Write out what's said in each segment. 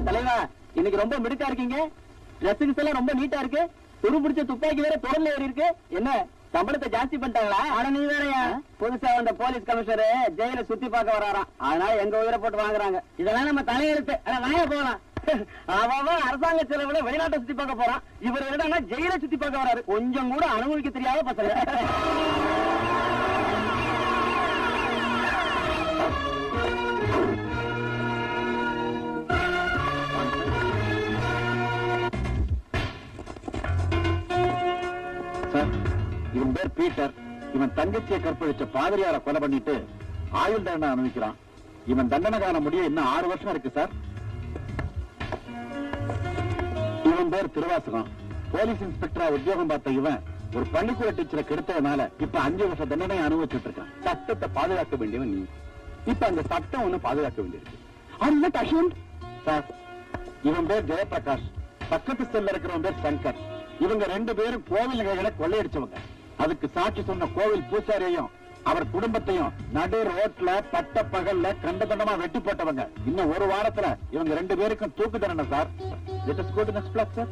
தலைவா, இன்னைக்கு ரொம்ப மிடுக்கா இருக்கீங்க. ட்ரெஸ்ஸுக்கு எல்லாம் ரொம்ப நீட்டா இருக்கு. துரு பிடிச்ச துப்பாக்கி வேற தொடர்ல ஏறி இருக்கு. என்ன சம்பளத்தை ஜாஸ்தி பண்ணிட்டாங்களா? ஆனா நீ வேறயா, புதுசா வந்த போலீஸ் கமிஷனர் ஜெயில சுத்தி பார்க்க வராராம். அதனால எங்க உயிரை போட்டு வாங்குறாங்க. இதெல்லாம் நம்ம தலையெழுத்து. வாய போகலாம். அவன் அரசாங்க செலவுல வெளிநாட்டை சுத்தி பார்க்க போறான். இவர் என்னன்னா ஜெயில சுத்தி பார்க்க வராரு. கொஞ்சம் கூட அனுபவிக்க தெரியாத பசங்க. இவன் பேர் பீட்டர். இவன் தங்கச்சியை கற்பழிச்ச பாதிரியார கொலை பண்ணிட்டு ஆயுள் தண்டனை அனுபவிக்கிறான். இவன் தண்டனை காண முடிய இன்னும் 6 வருஷம் இருக்கு சார். இவன் பேர் திருவாசகம். போலீஸ் இன்ஸ்பெக்டரா உத்தியோகம் பார்த்த இவன் ஒரு பள்ளிக்கூட டீச்சரை கெடுத்ததுனால இப்ப 5 வருஷம் தண்டனை அனுபவிச்சுட்டு இருக்கான். சட்டத்தை பாதுகாக்க வேண்டியவன் நீ. இப்ப அந்த சட்டம் ஒண்ணு பாதுகாக்க வேண்டியிருக்கு சார். இவன் பேர் ஜெயபிரகாஷ். பக்கத்து செல்ல இருக்கிறவன் பேர் சங்கர். இவங்க 2 பேரும் கோவில் நகைகளை கொள்ளையடிச்சவங்க. அதுக்கு சாட்சி சொன்ன கோவில் பூசாரியையும் அவர் குடும்பத்தையும் நடு ரோட்ல பட்ட பகல்ல கண்டதண்டமா வெட்டி போட்டவங்க. இன்னும் 1 வாரத்துல இவங்க 2 பேருக்கும் தூக்கு தண்டனை sir. Let us go to next plot, sir.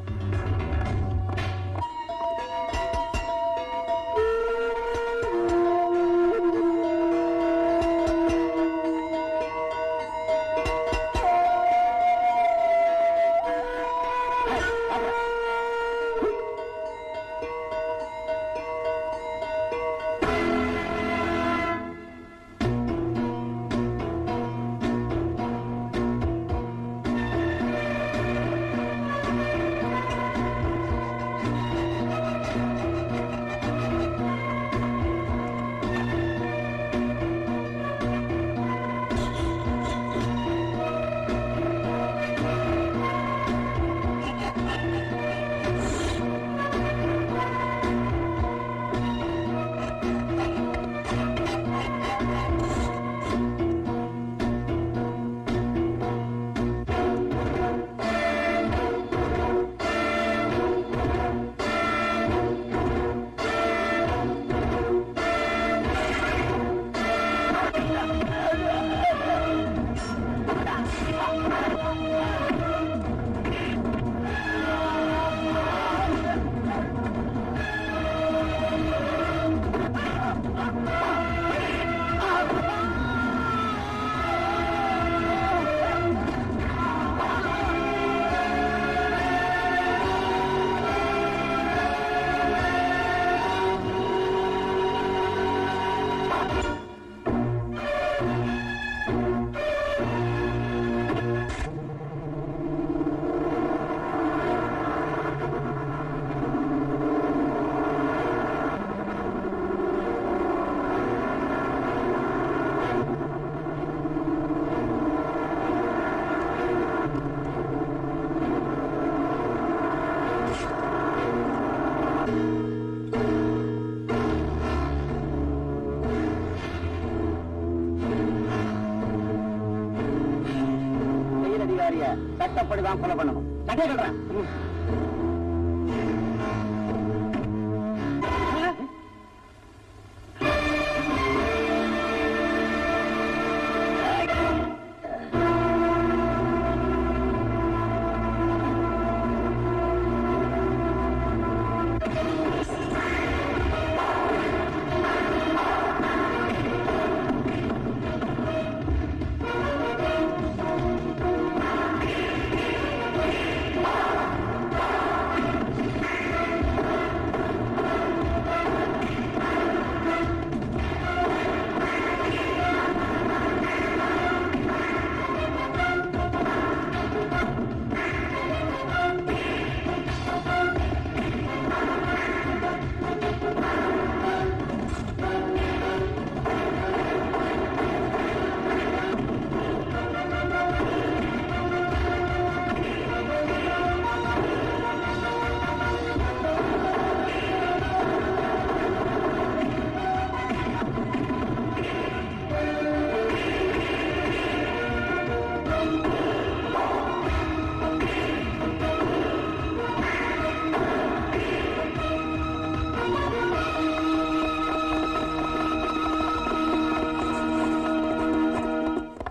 சட்டப்படிதான் கொலை பண்ணணும். சட்டை கட்டுறேன்.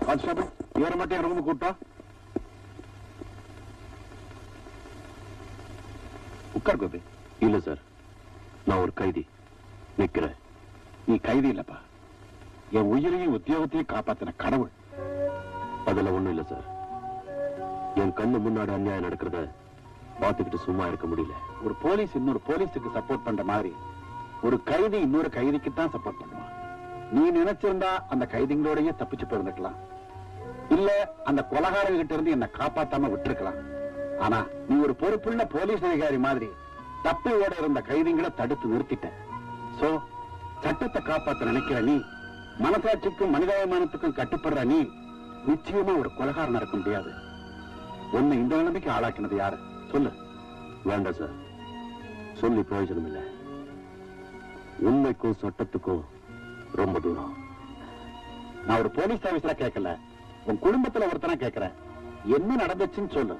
கான்ஸ்டபிள், இவரை மட்டும் ரூம் கூட்டா. உட்கார் கோபி. இல்ல சார், நான் ஒரு கைதி நிக்கிறேன். நீ கைதி இல்லப்பா, என் உயிரையும் உத்தியோகத்தையும் காப்பாத்தின கடவுள். அதுல ஒண்ணும் இல்ல சார். என் கண்ணு முன்னாடி அநியாயம் நடக்கிறத பார்த்துக்கிட்டு சும்மா இருக்க முடியல. ஒரு போலீஸ் இன்னொரு போலீஸுக்கு சப்போர்ட் பண்ற மாதிரி ஒரு கைதி இன்னொரு கைதிக்கு தான் சப்போர்ட் பண்ணுவான். நீ நினைச்சிருந்தா அந்த கைதிகளோடயே தப்பிச்சு போயிருந்துக்கலாம், இல்ல அந்த கொலகாரர்கிட்ட இருந்து என்ன காப்பாத்தாம விட்டுருக்கலாம். ஆனா நீ ஒரு பொறுப்புள்ள போலீஸ் அதிகாரி மாதிரி தப்பி ஓட இருந்த கைதிகளை தடுத்து நிறுத்திட்ட. சோ சட்டத்தை காப்பாத்த நினைக்கிற நீ, மனசாட்சிக்கும் மனிதாபிமானத்துக்கும் கட்டுப்படுற நீ நிச்சயமா ஒரு கொலகாரனா இருக்க முடியாது. உன்னை இந்த நிலைமைக்கு ஆளாக்கினது யாரு சொல்லு. வேண்டாம் சார், சொல்லி பிரயோஜனம் இல்லை. உண்மைக்கும் சட்டத்துக்கும் ரொம்ப தூரம். நான் ஒரு போலீஸ் ஆபீசரா கேட்கல, உன் குடும்பத்துல ஒருத்தனா கேட்கிறேன். என்ன நடந்துச்சுன்னு சொல்லு.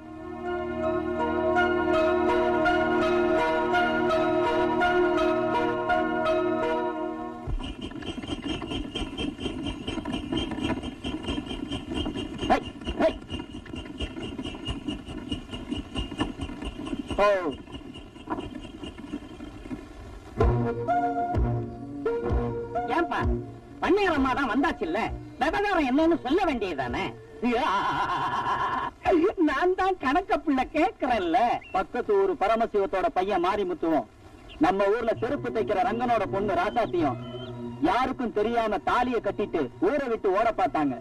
ஏன்பா பண்ணையாரம்மா தான் வந்தாச்சு இல்ல, விவகாரம் என்னன்னு சொல்ல வேண்டியதானே? நான் தான் கணக்க பிள்ளை கேட்கிறேன்ல. பக்கத்து ஊரு பரமசிவத்தோட பையன் மாரிமுத்துவும் நம்ம ஊர்ல செருப்பு தைக்கிற ரங்கனோட பொண்ணு ராசாத்தியும் யாருக்கும் தெரியாம தாலியை கட்டிட்டு ஊரை விட்டு ஓட பார்த்தாங்க.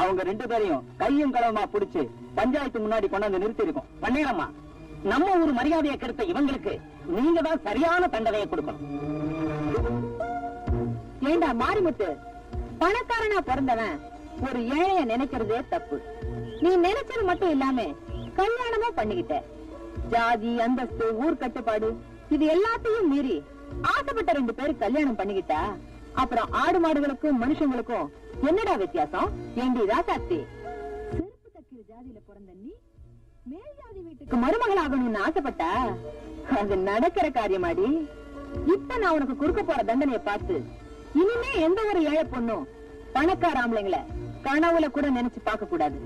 அவங்க 2 பேரையும் கையும் களவுமா பிடிச்சு பஞ்சாயத்து முன்னாடி கொண்டாந்து நிறுத்தி இருக்கோம். பண்ணையாரம்மா, நம்ம ஊர் மரியாதையை கெடுத்த இவங்களுக்கு நீங்க தான் சரியான தண்டனையை கொடுக்கணும். ஏண்டா மாரிமுத்து, பணக்காரனா பிறந்தவன் ஒரு ஏழைய நினைக்கிறதே தப்பு. நீ நினைச்சது மட்டும் இல்லாம கல்யாணமும் பண்ணிக்கிட்ட. ஜாதி, அந்தஸ்து, ஊர் கட்டுப்பாடு இது எல்லாத்தையும் மீறி ஆசைப்பட்ட 2 பேர் கல்யாணம் பண்ணிக்கிட்டா அப்புறம் ஆடு மாடுகளுக்கும் மனுஷங்களுக்கும் என்னடா வித்தியாசம்? ஏண்டி ராசாத்தி, செருப்பு தைக்கிற ஜாதியில பிறந்த நீ மேல் ஜாதி வீட்டுக்கு மருமகள் ஆகணும்னு ஆசைப்பட்டா அது நடக்கிற காரியமாடி. இப்ப நான் உனக்கு கொடுக்க போற தண்டனையை பார்த்து இனிமே எந்த ஒரு ஏழை பொண்ணும் பணக்கார ஆம்பளைங்களை கனவுல கூட நினைச்சு பார்க்க கூடாது.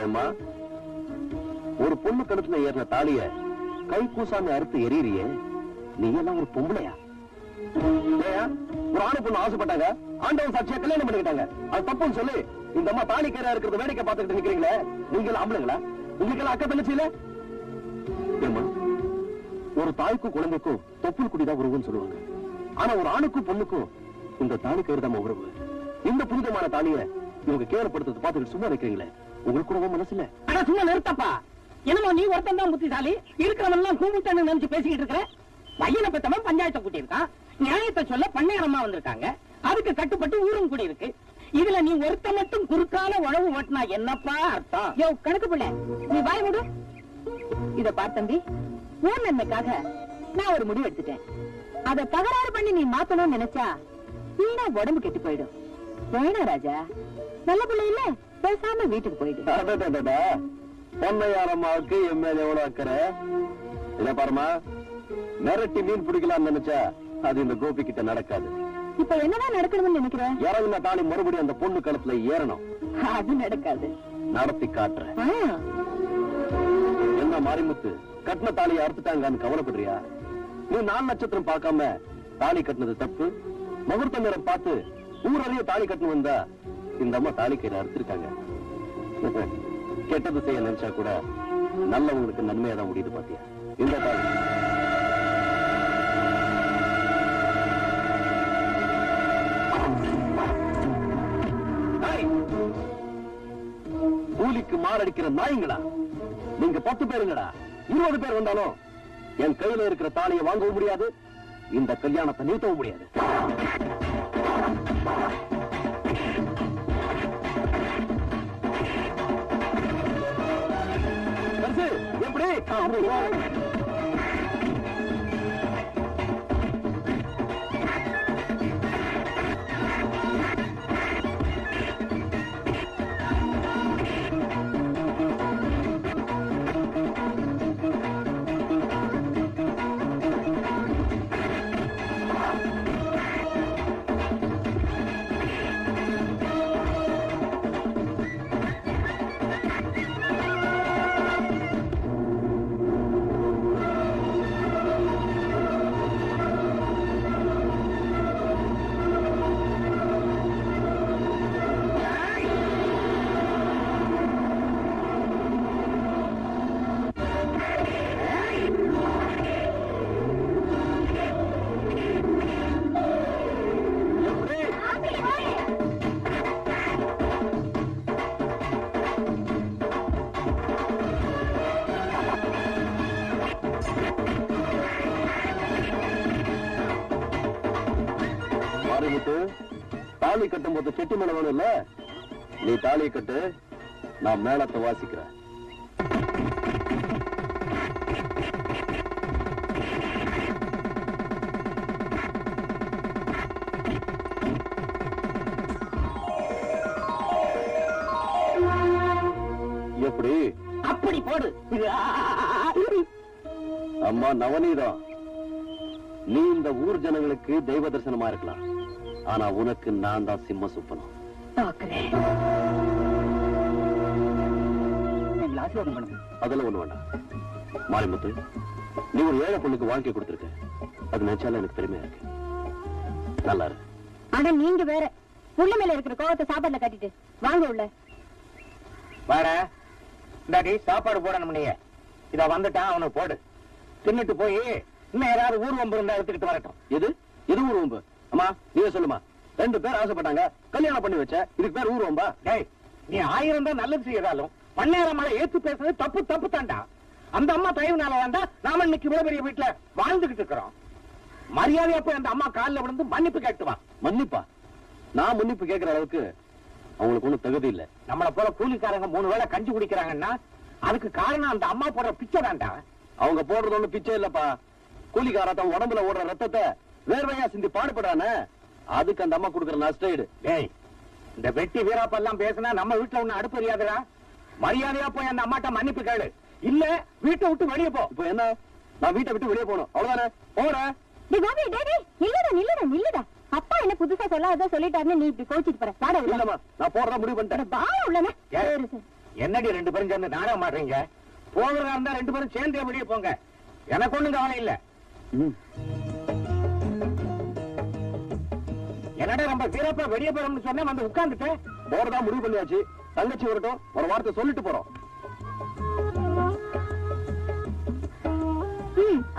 ஏமா, ஒரு பொண்ணு கழுத்துல ஏறின தாலிய கை கூசாம அறுத்து எரியறியே, நீ எல்லாம் ஒரு பொம்பளையா? ஒரு ஆணு பொண்ணு ஆசைப்பட்டாங்க, ஆண்டவன் சாட்சியா கல்யாணம் பண்ணிக்கிட்டாங்க. அது தப்புன்னு சொல்லி இந்த அம்மா தாலி கயிறா இருக்கிறத வேடிக்கை பார்த்துக்கிட்டு நிக்கிறீங்களே, நீங்க எல்லாம் ஆம்பளைங்களா? உங்களுக்கு எல்லாம் அக்கா தங்கச்சி இல்ல? ஒரு தாய்க்கும் குழந்தைக்கும் தொப்புள் குடிதான் உறவுன்னு சொல்லுவாங்க. ஆனா ஒரு ஆணுக்கும் பொண்ணுக்கும் இந்த தாலி கயிறு தான் உறவு. இந்த புனிதமான தாலிய இவங்க கேவலப்படுத்துறது பார்த்துட்டு சும்மா நிக்கிறீங்களே, உங்களுக்கு கூட மனசு இல்ல? ஆனா சும்மா நிறுத்தப்பா. என்னமோ நீ ஒருத்தன் தான் புத்திசாலி, இருக்கிறவன் எல்லாம் கூமுட்டன்னு நினைச்சு பேசிக்கிட்டு இருக்கிற. பையனை பெற்றவன் பஞ்சாயத்தை கூட்டி இருக்கான், நியாயத்தை சொல்ல பண்ணையாரம்மா வந்திருக்காங்க, அதுக்கு கட்டுப்பட்டு ஊரும் கூடி இருக்கு. இதுல நீ ஒருத்த மட்டும் குறுக்கால உழவு ஓட்டினா என்னப்பா அர்த்தம்? யோ கணக்கு பிள்ளை, நீ வாய் மூடு. இத பார் தம்பி, ஊர் நன்மைக்காக நான் ஒரு முடிவு எடுத்துட்டேன். அத தகராறு பண்ணி நீ மாத்தணும்னு நினைச்சா வீணா உடம்பு கெட்டு போயிடும். வேணா ராஜா, நல்ல பிள்ளை இல்ல, பேசாம வீட்டுக்கு போயிடு. பொன்னையாரம்மாவுக்கு என் மேல எவ்வளவு அக்கறை? இத பாருமா, மிரட்டி மீன் பிடிக்கலாம்னு நினைச்சா அது இந்த கோபி கிட்ட நடக்காது. இப்ப என்னதான் நடக்கணும்னு நினைக்கிறேன்? இறங்குன தாலி மறுபடியும் அந்த பொண்ணு கழுத்துல ஏறணும். அது நடக்காது. நடத்தி காட்டுறேன். என்ன மாரிமுத்து, கட்டின தாலியை அறுத்துட்டாங்கன்னு கவலைப்படுறியா? நீ 4 நட்சத்திரம் பார்க்காம தாலி கட்டினது தப்பு. முகூர்த்த நேரம் பார்த்து ஊரறிய தாலி கட்டணும் வந்தா இந்த அம்மா தாலி கையில அறுத்திருக்காங்க. கெட்டது செய்ய நினைச்சா கூட நல்லவங்களுக்கு நன்மையா தான் முடியுது. பாத்தியா இந்த தாலி? கூலிக்கு மாரடிக்கிற நாய்ங்களா நீங்க? 10 பேருங்கடா, 20 பேர் வந்தாலும் என் கையில இருக்கிற தாலியை வாங்கவும் முடியாது, இந்த கல்யாணத்தை நிறுத்தவும் முடியாது. எப்படி? மாரிமுத்து, தாலி கட்டும் போது செட்டி மேல வேணும் இல்ல, நீ தாலியை கட்டு, நான் மேளத்தை வாசிக்கிறேன். எப்படி? அப்படி போடு. அம்மா நவநீதம், நீ இந்த ஊர் ஜனங்களுக்கு தெய்வ தரிசனமா இருக்கலாம், ஆனா உனக்கு நான் தான் சிம்ம சுப்பனம். அதெல்லாம் ஒண்ணு வேண்டாம். மாரிமுத்து, நீ ஒரு ஏழை பொண்ணுக்கு வாழ்க்கை கொடுத்திருக்க, அது நினைச்சாலும் எனக்கு பெருமையா இருக்கு. நல்லா இருக்கு. ஆனா நீங்க வேற உள்ள மேல இருக்கிற கோவத்தை சாப்பாடுல கட்டிட்டு வாங்க உள்ள. வாட டாடி, சாப்பாடு போடணும். நீ இத வந்துட்டான், அவனுக்கு போடு. தின்னுட்டு போய் இன்னும் ஏதாவது ஊர்வம்பு இருந்தா எடுத்துக்கிட்டு வரட்டும். எது எது ஊர்வம்பு? அம்மா நீங்க சொல்லுமா. 2 பேர் ஆசைப்பட்டாங்க, கல்யாணம் பண்ணி வச்ச, இதுக்கு பேர் ஊர்வம்பா? டேய், நீ 1000 தான் நல்லது செய்யறாலும் பண்ணேரமால ஏத்து பேசுறது தப்பு தப்பு தாண்டா. அந்த அம்மா தயவுனால வேண்டாம் நாம இன்னைக்கு இவ்வளவு பெரிய வீட்டுல வாழ்ந்துகிட்டு இருக்கிறோம். மரியாதையா போய் அந்த அம்மா காலில் விழுந்து மன்னிப்பு கேட்டுவான். மன்னிப்பா? நான் மன்னிப்பு கேட்கிற அளவுக்கு அவங்களுக்கு ஒண்ணும் தகுதி இல்ல. நம்மள போல கூலிக்காரங்க 3 வேளை கஞ்சி குடிக்கிறாங்கன்னா அதுக்கு காரணம் அந்த அம்மா போடுற பிச்சை தாண்டா. அவங்க போடுறது ஒண்ணு பிச்சை இல்லப்பா. கூலிக்கார தன் உடம்புல ஓடுற ரத்தத்தை வேர்வையா சிந்தி பாடுபடானே, அதுக்கு அந்த அம்மா கொடுக்குற நஷ்டஈடு. டேய், இந்த வெட்டி வீராப்பெல்லாம் பேசினா நம்ம வீட்டுல ஒண்ணு அடுப்பு எரியாதுடா. மரியாதையா போய் அந்த அம்மாட்ட மன்னிப்பு கேளு, இல்ல வீட்டை விட்டு வெளியே போ. இப்போ என்ன? நான் வீட்டை விட்டு வெளியே போகணும், அவ்வளவுதானே? போறேன். நில்லுடா. அப்பா என்ன புதுசா சொல்லாத சொல்லிட்டாருன்னு நீ இப்படி கோச்சிட்டு போற. வாடா உள்ள. இல்லம்மா, நான் போறதா முடிவு பண்ணிட்டேன். வாடா உள்ளனே. என்னடி 2 பேரும் சேர்ந்து நாடகம் மாட்டீங்க? போகிறதா இருந்தா 2 பேரும் சேர்ந்தே வெளியே போங்க, எனக்கு ஒண்ணும் கவலை இல்ல. என்னடா ரொம்ப வீரப்பா வெளியே போறோம்னு சொன்ன வந்து உட்கார்ந்துட்டேன். போறதா முடிவு பண்ணியாச்சு. தங்கச்சி வரட்டும், ஒரு வார்த்தை சொல்லிட்டு போறோம்.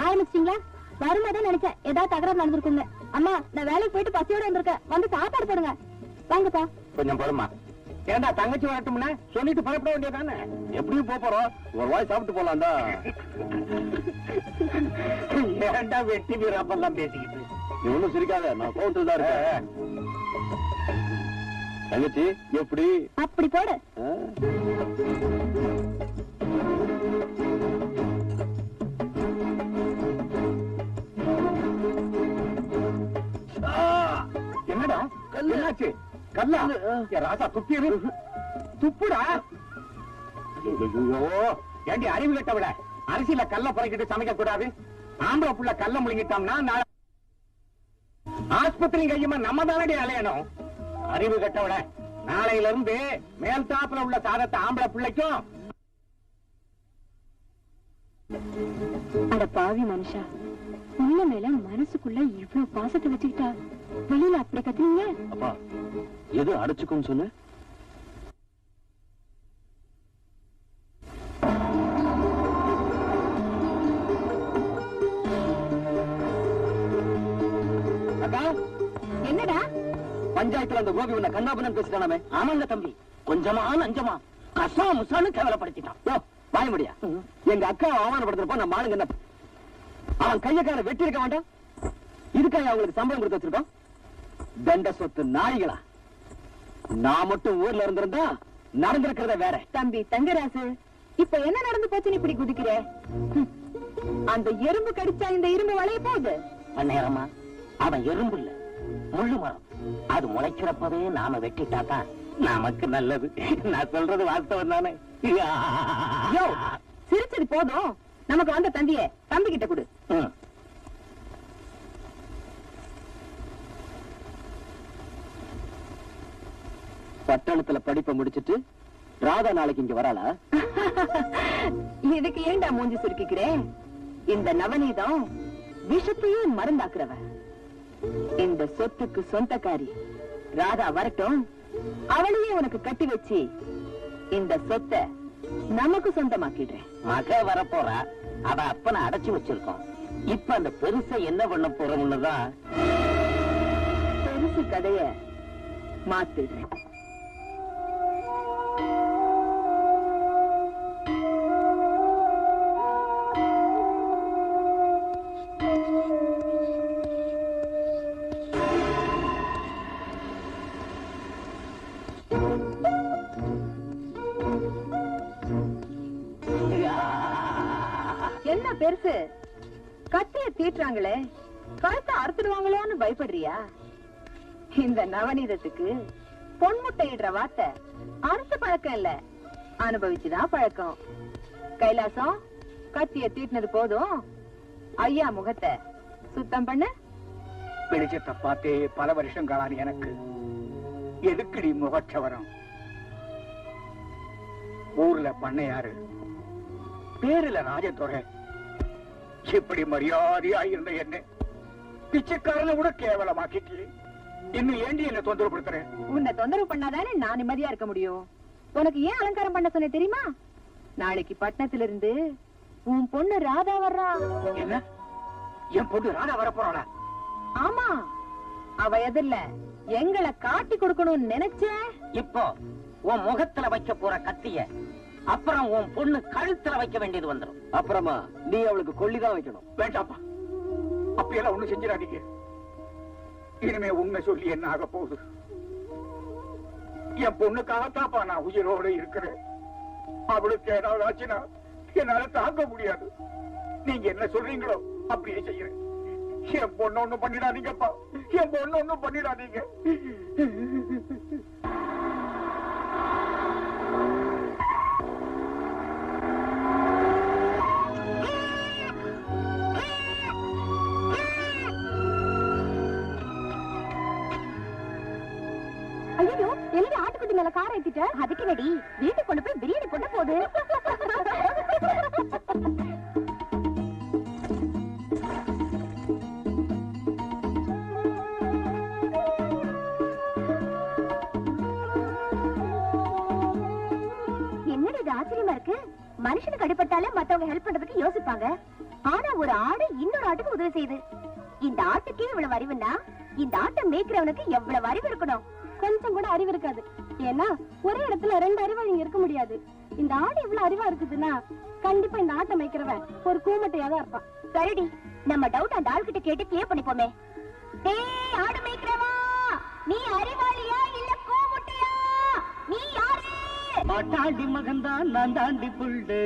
ஆரம்பிச்சிட்டீங்களா? வரும்போதே நினைச்சேன் ஏதாவது தகராறு நடந்திருக்குங்க. அம்மா, நான் வேலைக்கு போயிட்டு பசியோட வந்திருக்கேன், வந்து சாப்பாடு போடுங்க. வாங்கப்பா. கொஞ்சம் பொறுமா. ஏண்டா தங்கச்சி வரட்டும்னா சொல்லிட்டு புறப்பட வேண்டியதானே? எப்படியும் போறோம், ஒரு வாய் சாப்பிட்டு போலாம்டா. ஏண்டா வெட்டி வீராப்பெல்லாம் பேசிக்கிட்டு? நீ ஒண்ணும் சிரிக்காத, நான் கோவத்தில் தான் இருக்கேன். தங்கச்சி எப்படி? அப்படி போடு. என்னடா என்னாச்சு? கல்லா? ராசா துப்பியது துப்புடா. ஏண்டி அறிவு கட்டவிட அரிசியில கல்ல புறக்கிட்டு சமைக்க கூடாது? ஆம்பளை புள்ள கல்ல முழுங்கிட்டோம்னா ஆஸ்பத்திரி கையுமா நம்ம தானடி அலையணும். அறிவு கட்டவிட நாளையில இருந்து மேல் தாப்புல உள்ள சாதத்தை ஆம்பளை பிள்ளைக்கும். அட பாவி மனுஷா, உள்ள மேல மனசுக்குள்ள இவ்வளவு பாசத்தை வச்சுக்கிட்டா வெளியில அப்படி கத்துறீங்க? அப்பா, எது அடைச்சுக்கும் சொன்ன? என்னடா பஞ்சாயத்துல அந்த கோபி உன்னை கண்ணாபுரம் பேசிட்டானே? ஆமாங்க தம்பி, கொஞ்சமா நஞ்சமா கசா முசான்னு கேவலப்படுத்திட்டான். வாய முடியா? எங்க அக்கா அவமானப்படுத்துறப்ப நம்ம ஆளுங்க என்ன? அவன் கையக்கார வெட்டி இருக்க வேண்டாம்? இதுக்காக அவங்களுக்கு சம்பளம் கொடுத்து வச்சிருக்கோம்? தண்ட சொத்து நாய்களா? நான் மட்டும் ஊர்ல இருந்திருந்தா நடந்திருக்கிறத வேற. தம்பி தங்கராசு, இப்ப என்ன நடந்து போச்சுன்னு இப்படி குதிக்கிற? அந்த எறும்பு கடிச்சா இந்த இரும்பு வளைய போகுது. நேரமா அவன் எறும்பு இல்ல, முள்ளு மரம். அது முளைக்கிறப்பவே நாம வெட்டிட்டாதான் நமக்கு நல்லது. நான் சொல்றது வாஸ்தவம் தானே? சிரிச்சது போதும், நமக்கு வந்த தந்திய தம்பி கிட்ட கொடு. பட்டணத்துல படிப்பை முடிச்சிட்டு ராதா நாளைக்கு இங்க வராளா? இதுக்கு ஏண்டா மூஞ்சி சுருக்கிக்கிறேன்? இந்த நவநீதம் விஷத்தையே மருந்தாக்குறவ. இந்த சொத்துக்கு சொந்தக்காரி ராதா வரட்டும், அவளையே உனக்கு கட்டி வச்சு இந்த சொத்தை நமக்கு சொந்தமாக்கிடுறேன். மக வரப்போறா, அவ அப்பனை அடைச்சு வச்சிருக்கோம். இப்ப அந்த பெருசை என்ன பண்ண போறோம்னுதான். பெருசு கதைய மாத்திடுறேன். பெருசு? கத்திய தீட்டுறாங்களே, கழுத்தை அறுத்துடுவாங்களோன்னு பயப்படுறியா? இந்த நவநீதத்துக்கு பொன்முட்டை இடுற வார்த்தை அறுத்து பழக்கம் இல்ல, அனுபவிச்சுதான் பழக்கம். கைலாசம், கத்திய தீட்டினது போதும், ஐயா முகத்தை சுத்தம் பண்ண. வெளிச்சத்தை பார்த்தே பல வருஷம் காணாது எனக்கு. எதுக்குடி முகச்சவரம்? ஊர்ல பண்ணையாரு, பேருல ராஜதுரை, இப்படி மரியாதையா இருந்த என்ன பிச்சைக்காரனை கூட கேவலமாக்கிட்டு இன்னும் ஏண்டி என்ன தொந்தரவு படுத்துறேன்? உன்னை தொந்தரவு பண்ணாதானே நான் நிம்மதியா இருக்க முடியும். உனக்கு ஏன் அலங்காரம் பண்ண சொன்ன தெரியுமா? நாளைக்கு பட்டணத்துல இருந்து உன் பொண்ணு ராதா வர்றா. என்ன, என் பொண்ணு ராதா வர போறாளா? ஆமா, அவ எதிரில எங்களை காட்டி கொடுக்கணும்னு நினைச்ச. இப்போ உன் முகத்துல வைக்க போற கத்திய அப்புறம் உன் பொண்ணு கழுத்துல வைக்க வேண்டியது வந்துடும். அப்புறமா நீ அவளுக்கு கொள்ளிதான் வைக்கணும். வேண்டாப்பா, அப்படியெல்லாம் ஒண்ணு செஞ்சிடாதீங்க. இனிமே உண்மை சொல்லி என்ன ஆக போகுது? என் பொண்ணுக்காகத்தாப்பா நான் உயிரோடு இருக்கிறேன். அவளுக்கு ஏதாவது ஆச்சுன்னா என்னால தாங்க முடியாது. நீங்க என்ன சொல்றீங்களோ அப்படியே செய்யறேன். என் பொண்ணு ஒண்ணும் பண்ணிடாதீங்கப்பா, என் பொண்ணு ஒண்ணும் பண்ணிடாதீங்க. ஐயோ, எங்க ஆட்டுக்குட்டி மேல கார ஏத்திட்ட? அதுக்கு நடி வீட்டுக்கு கொண்டு போய் பிரியாணி போட்ட போது. என்னடி இது ஆச்சரியமா இருக்கு? மனுஷனுக்கு அடிபட்டாலே மத்தவங்க ஹெல்ப் பண்றதுக்கு யோசிப்பாங்க. ஆனா ஒரு ஆடு இன்னொரு ஆட்டுக்கு உதவி செய்யுது. இந்த ஆட்டுக்கே இவ்வளவு அறிவுன்னா இந்த ஆட்டை மேய்க்கிறவனுக்கு எவ்வளவு அறிவு இருக்கணும்? கொஞ்சம் கூட அறிவு இருக்காது. ஏன்னா ஒரே இடத்துல ரெண்டு அறிவாளிங்க இருக்க முடியாது. இந்த ஆடு இவ்வளவு அறிவா இருக்குதுன்னா கண்டிப்பா இந்த ஆட்டை மேய்க்கிறவன் ஒரு கூமட்டையா தான் இருப்பான். சரிடி, நம்ம டவுட் அந்த ஆள் கிட்ட கேட்டு கிளியர் பண்ணிப்போமே. டேய் ஆடு மேய்க்கிறவா, நீ அறிவாளியா இல்ல கூமுட்டையா? நீ யாரு? பாட்டாண்டி மகன்தான் நான் தாண்டி புள்ளு.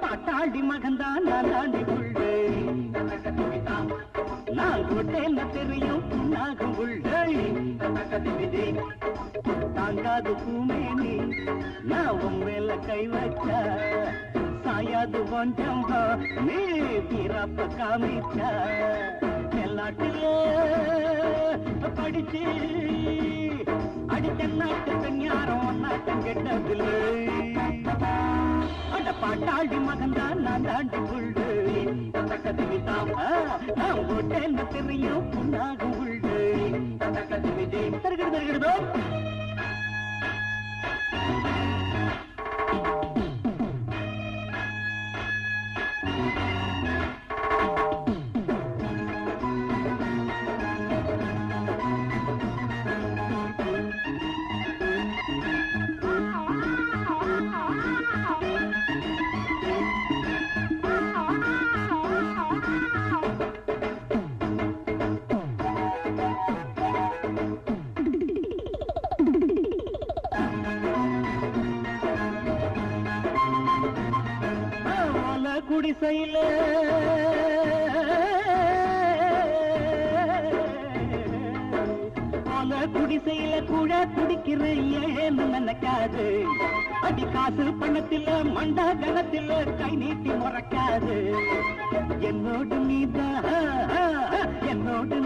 பாட்டாண்டி மகன்தான் நான் தாண்டி புள்ளு. நான் கொட்டேன்னு தெரியும் புண்ணாகும் புள்ளை. தாங்காது பூமேனி நான் உன் மேல கை வச்சா, சாயாது கொஞ்சம் நீ பிறப்ப காமிச்சா. எல்லாட்டிலே படிச்சு அடித்த நாட்டு பெண் யாரும் நாட்டம் கெட்டதில்லை. அட பாட்டாளி மகன்தான் நான் தாண்டி புள்ளு. நான் போட்டேன்னு தெரியும் புண்ணாகும் புள்ளு. தருகிறதோ குடிசையில குடிசையில கூட குடிக்கிற ஏன்னு நினைக்காது. அடி காசு பணத்தில மண்டா கணத்தில கை நீட்டி முறைக்காது. என்னோடு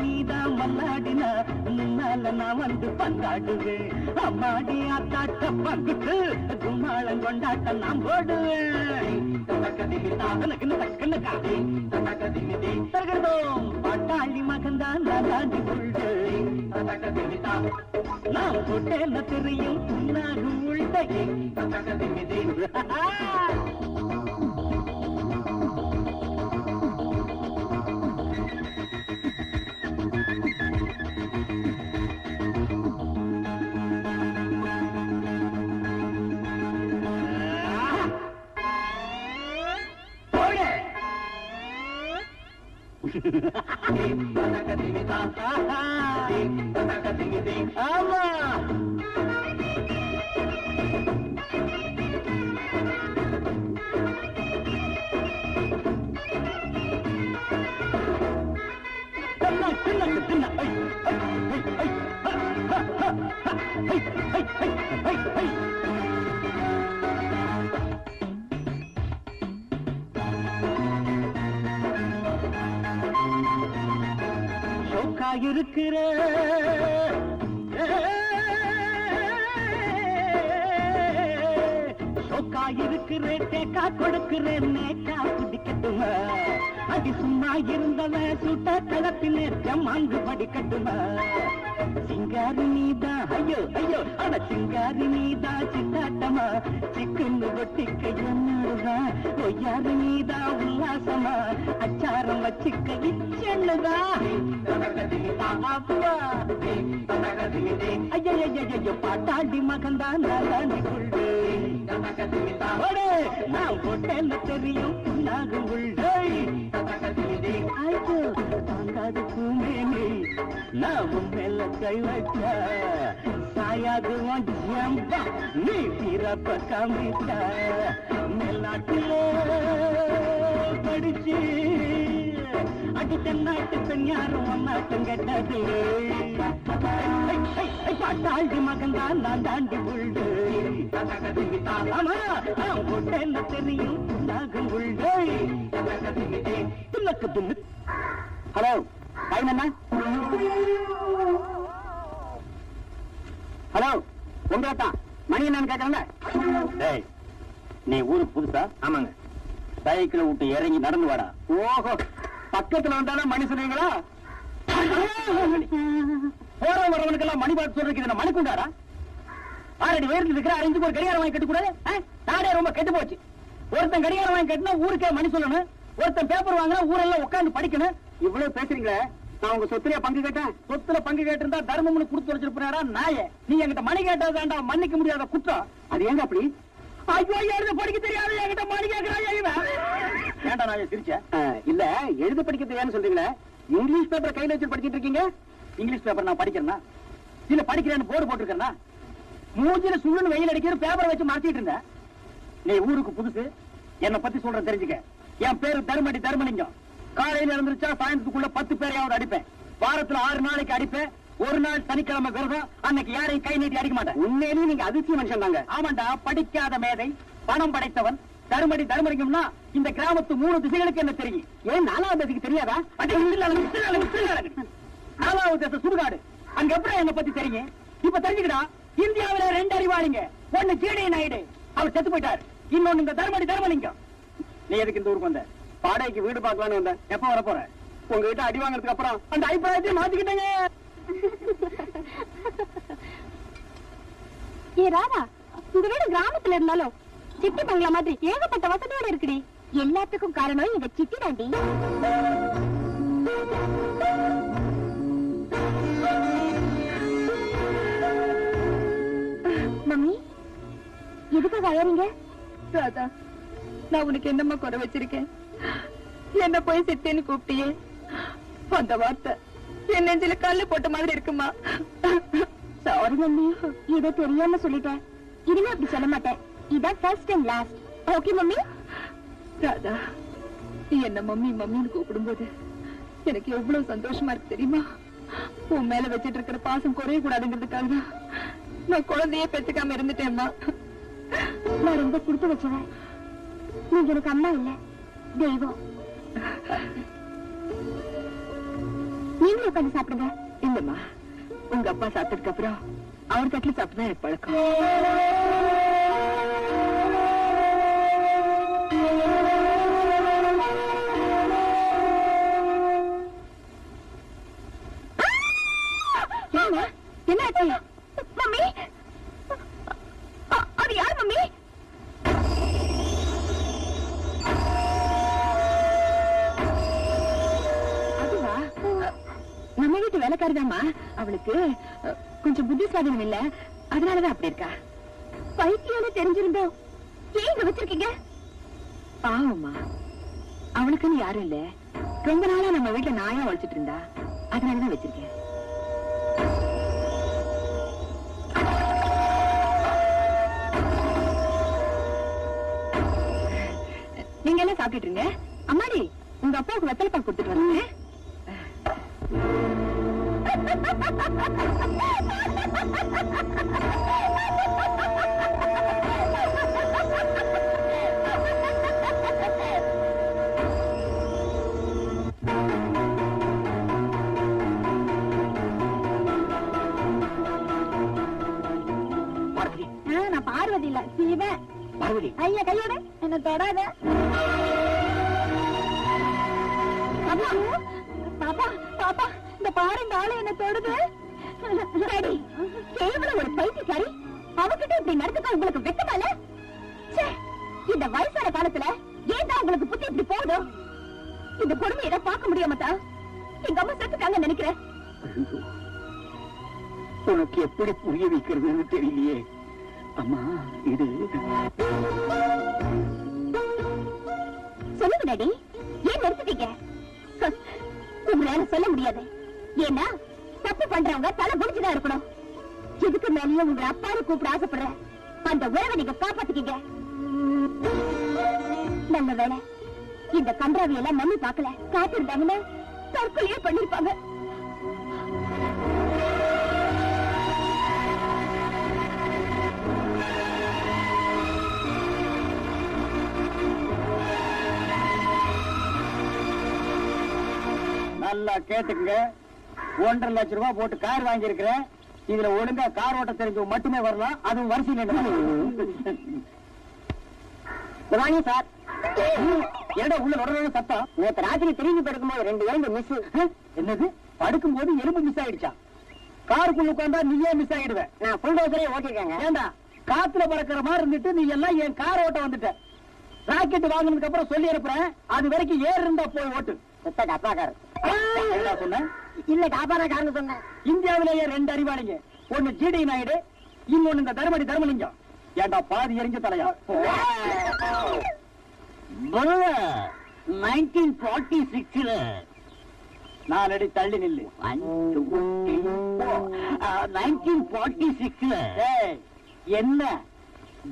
நீதான் மல்லாடினா முன்னால நான் வந்து பந்தாடுவேன். அம்மாடி ஆத்தாட்ட பங்குட்டு கும்மாளம் கொண்டாட்ட நான் போடுவேன். பாட்டாளி மகன்தான் நாடி புள்ளு. நான் போட்டேன்ன தெரியும் புண்ணாகும் உள்டை. ஆமா இருக்கிற சோக்கா இருக்கிறேன் தேக்கா கொடுக்கிறேன் நேக்கா குடிக்கட்டுமா அடி சும்மா இருந்தவன் சுட்ட களப்பிலே ஜம்மாங்கு படிக்கட்டுமா சிங்காரி நீதா ஐயோ ஐயோ அட சிங்காரி நீதா சித்தாட்டமா சிக்குன்னு ஒட்டிக்க என்னடுதா ஒய்யாரு நீதா உல்லாசமா அச்சாரம் வச்சுக்க இச்செண்ணுதா ஐயோ பாட்டாண்டி மகன்தான் நாளாண்டி கொள்ளு நான் போட்டேன்னு தெரியும் நாகும் உள்ள ஐயோ தாங்காது பூமேனி நான் மேல கை வச்ச சாயாது ஜம்பா நீ பிறப்ப காமித்த மேல்நாட்டில படிச்சு அடி தென்னாட்டு பெண் யாரும் ஒன்னாட்டம் கெட்டது பாட்டாண்டி மகன் தான் நான் தாண்டி உள்ள ஆமா நான் போட்டேன்னு தெரியும் நாகும் உள்ள துள்ளக்கு துள்ளு ஹலோ டைம் என்ன ஹலோ உங்களாத்தான் மணி என்னன்னு கேட்கறேன் நீ ஊருக்கு புதுசா ஆமாங்க சைக்கிளை விட்டு இறங்கி நடந்து வாடா ஓஹோ பக்கத்துல வந்தாலும் மணி சொல்லுவீங்களா போற வரவனுக்கெல்லாம் மணி பார்த்து சொல்றதுக்கு மணி கொண்டாடா ஆறடி உயரத்தில் இருக்கிற அரைஞ்சுக்கு ஒரு கடிகாரம் வாங்கி கட்டக்கூடாது நாடே ரொம்ப கெட்டு போச்சு ஒருத்தன் கடிகாரம் வாங்கி கட்டினா ஊருக்கே மணி சொல்லணும் ஒருத்தன் பேப்பர் வாங்கினா ஊரெல்லாம் உட்காந்து படிக்கணும் இவ்வளவு பேசுறீங்களே நான் உங்க சொத்துல பங்கு கேட்டேன் சொத்துல பங்கு கேட்டிருந்தா தர்மம்னு கொடுத்து வச்சிருப்பாரா நாய நீ என்கிட்ட மணி கேட்டதாண்டா மன்னிக்க முடியாத குற்றம் அது எங்க அப்படி ஐயோ எழுத படிக்க தெரியாது என்கிட்ட மணி கேட்கிறாயா ஏண்டா நான் சிரிச்ச இல்ல எழுத படிக்க தெரியாதுன்னு சொல்றீங்களே இங்கிலீஷ் பேப்பர் கையில வச்சு படிச்சிட்டு இருக்கீங்க இங்கிலீஷ் பேப்பர் நான் படிக்கிறேன்னா இல்ல படிக்கிறேன்னு போர்டு போட்டிருக்கேன்னா மூஞ்சில சுள்ளுன்னு வெயில் அடிக்கிற பேப்பரை வச்சு மறைச்சிட்டு இருந்தேன் நீ ஊருக்கு புதுசு என்ன பத்தி சொல்ற தெரிஞ்சுக்க என் பேரு தர்மலிங்கம் காலையில இருந்துருச்சா சாயந்தரத்துக்குள்ள 10 பேரையாவது அடிப்பேன் வாரத்துல 6 நாளைக்கு அடிப்பேன் ஒரு நாள் சனிக்கிழமை விரதம் அன்னைக்கு யாரையும் கை நீட்டி அடிக்க மாட்டேன் உண்மையிலேயே நீங்க அதிர்ச்சி மனுஷன் தாங்க ஆமாண்டா படிக்காத மேதை பணம் படைத்தவன் தர்மலிங்கம்னா இந்த கிராமத்து 3 திசைகளுக்கு என்ன தெரியும் ஏன் 4வது திசைக்கு தெரியாதா 4வது திசை சுடுகாடு அங்க எப்படி என்ன பத்தி தெரியும் இப்ப தெரிஞ்சுக்கிட்டா இந்தியாவில 2 அறிவாளிங்க ஒண்ணு ஜேடி நாயுடு அவர் செத்து போயிட்டார் இன்னொன்னு இந்த தர்மலிங்கம் நீ எதுக்கு இந்த ஊருக்கு வந்த பாடைக்கு வீடு பார்க்கலான்னு வந்தேன் எப்ப வர போற உங்ககிட்ட அடி வாங்கினதுக்கு அப்புறம் அந்த அபிப்பிராயத்தை மாத்திக்கிட்டேங்க ஏ ராதா உங்க வீடு கிராமத்துல இருந்தாலும் சிட்டி பங்களா மாதிரி ஏகப்பட்ட வசதியோட இருக்குடி எல்லாத்துக்கும் காரணம் இந்த சிட்டி தாண்டி மம்மி எதுக்காக அழறீங்க ராதா நான் உனக்கு என்னம்மா குறை வச்சிருக்கேன் என்ன போய் சிட்டேன்னு கூப்பிட்டியே அந்த வார்த்தை என் நெஞ்சில கல்லு போட்ட மாதிரி இருக்குமா சாரி மம்மி ஏதோ தெரியாம சொல்லிட்டேன் இனிமே அப்படி சொல்ல மாட்டேன் இதான் first and last okay mummy Radha நீ என்ன மம்மின்னு கூப்பிடும்போது எனக்கு எவ்வளவு சந்தோஷமா இருக்கு தெரியுமா உன் மேல வச்சிட்டு இருக்கிற பாசம் குறைய கூடாதுங்கிறதுக்காக தான் நான் குழந்தையே பெற்றுக்காம இருந்துட்டேன்மா நான் ரொம்ப கொடுத்து வச்சவன் நீங்க எனக்கு அம்மா இல்ல தெய்வம் நீங்களும் உட்காந்து சாப்பிடுங்க இல்லம்மா உங்க அப்பா சாப்பிட்டதுக்கு அப்புறம் அவர் தட்டுல சாப்பிட்டா எனக்கு பழக்கம் என்ன ஆச்சு மம்மி அது யார் மம்மி நம்ம வீட்டு வேலைக்காரிதாம்மா அவளுக்கு கொஞ்சம் புத்திசாலியம் இல்ல அதனாலதான் அப்படி இருக்கா பைத்தியம்னு தெரிஞ்சிருந்தோம் ஏங்க வச்சிருக்கீங்க பாவம்மா அவளுக்குன்னு யாரும் இல்ல ரொம்ப நாளா நம்ம வீட்டுல நாயா வளர்ச்சிட்டு இருந்தா அதனாலதான் வச்சிருக்கேன். நீங்க எல்லாம் சாப்பிட்டுட்டு இருங்க. அம்மாடி, உங்க அப்பாவுக்கு வெத்தலை பாக்கு கொடுத்துட்டு வரேன். நான் பார்வதி இல்ல, சீவன். பார்வதி, ஐயா கையோட என்ன தொடாத. பாப்பா பாப்பா, இந்த பாரு, இந்த ஆளு என்ன தொடுது. ஒரு பைத்தியக்காரி அவகிட்ட இப்படி நடந்துக்க உங்களுக்கு வெக்கமால? இந்த வயசான காலத்துல ஏன் உங்களுக்கு புத்தி இப்படி போகுதோ? இந்த கொடுமை ஏதோ பார்க்க முடியாமத்தா எங்க அம்மா செத்துட்டாங்க நினைக்கிறேன். உனக்கு எப்படி புரிய வைக்கிறதுன்னு தெரியலையே அம்மா. இது சொல்லுங்க டாடி, ஏன் நிறுத்திட்டீங்க? உங்களால சொல்ல முடியாது. ஏன்னா தப்பு பண்றவங்க தலை குடிச்சுதான் இருக்கணும். இதுக்கு மேலேயும் உங்க அப்பாவை கூப்பிட ஆசைப்படுற அந்த உறவை நீங்க காப்பாத்திக்கீங்க. நல்ல வேலை இந்த கன்றாவி எல்லாம் மம்மி பார்க்கல. காத்திருந்தாங்கன்னா தற்கொலையே பண்ணிருப்பாங்க. நல்லா கேட்டுக்குங்க. 1.5 லட்சம் ரூபாய் போட்டு கார் வாங்கி இருக்கிறேன். இதுல ஒழுங்கா கார் ஓட்ட தெரிஞ்சு மட்டுமே வரலாம். அதுவும் வரிசையில் சார். ஏடா உள்ள உடனே சத்தம். நேற்று ராத்திரி திரும்பி படுக்கும்போது 2 எலும்பு மிஸ். என்னது? படுக்கும் போது எலும்பு மிஸ் ஆயிடுச்சா? காருக்குள்ள உட்கார்ந்தா நீயே மிஸ் ஆயிடுவேன். நான் ஃபுல் டோசரே ஓட்டிருக்கேங்க. ஏண்டா காத்துல பறக்கிற மாதிரி இருந்துட்டு நீ எல்லாம் என் கார் ஓட்ட வந்துட்ட. ராக்கெட் வாங்கினதுக்கு அப்புறம் சொல்லி அனுப்புறேன். அது வரைக்கும் ஏறு இருந்தா போய் ஓட்டு. டப்பாக்காரர் சொன்ன இல்ல, காப்பாரக்காரன்னு சொன்ன. இந்தியாவிலேயே 2 அறிவாளிங்க. ஒண்ணு ஜிடி நாயுடு, இன்னொன்னு இந்த தர்மடி தர்மலிங்கம். ஏண்டா பாதி எரிஞ்ச தலையா? 1946 4 அடி தள்ளி நில்லு. 1946 என்ன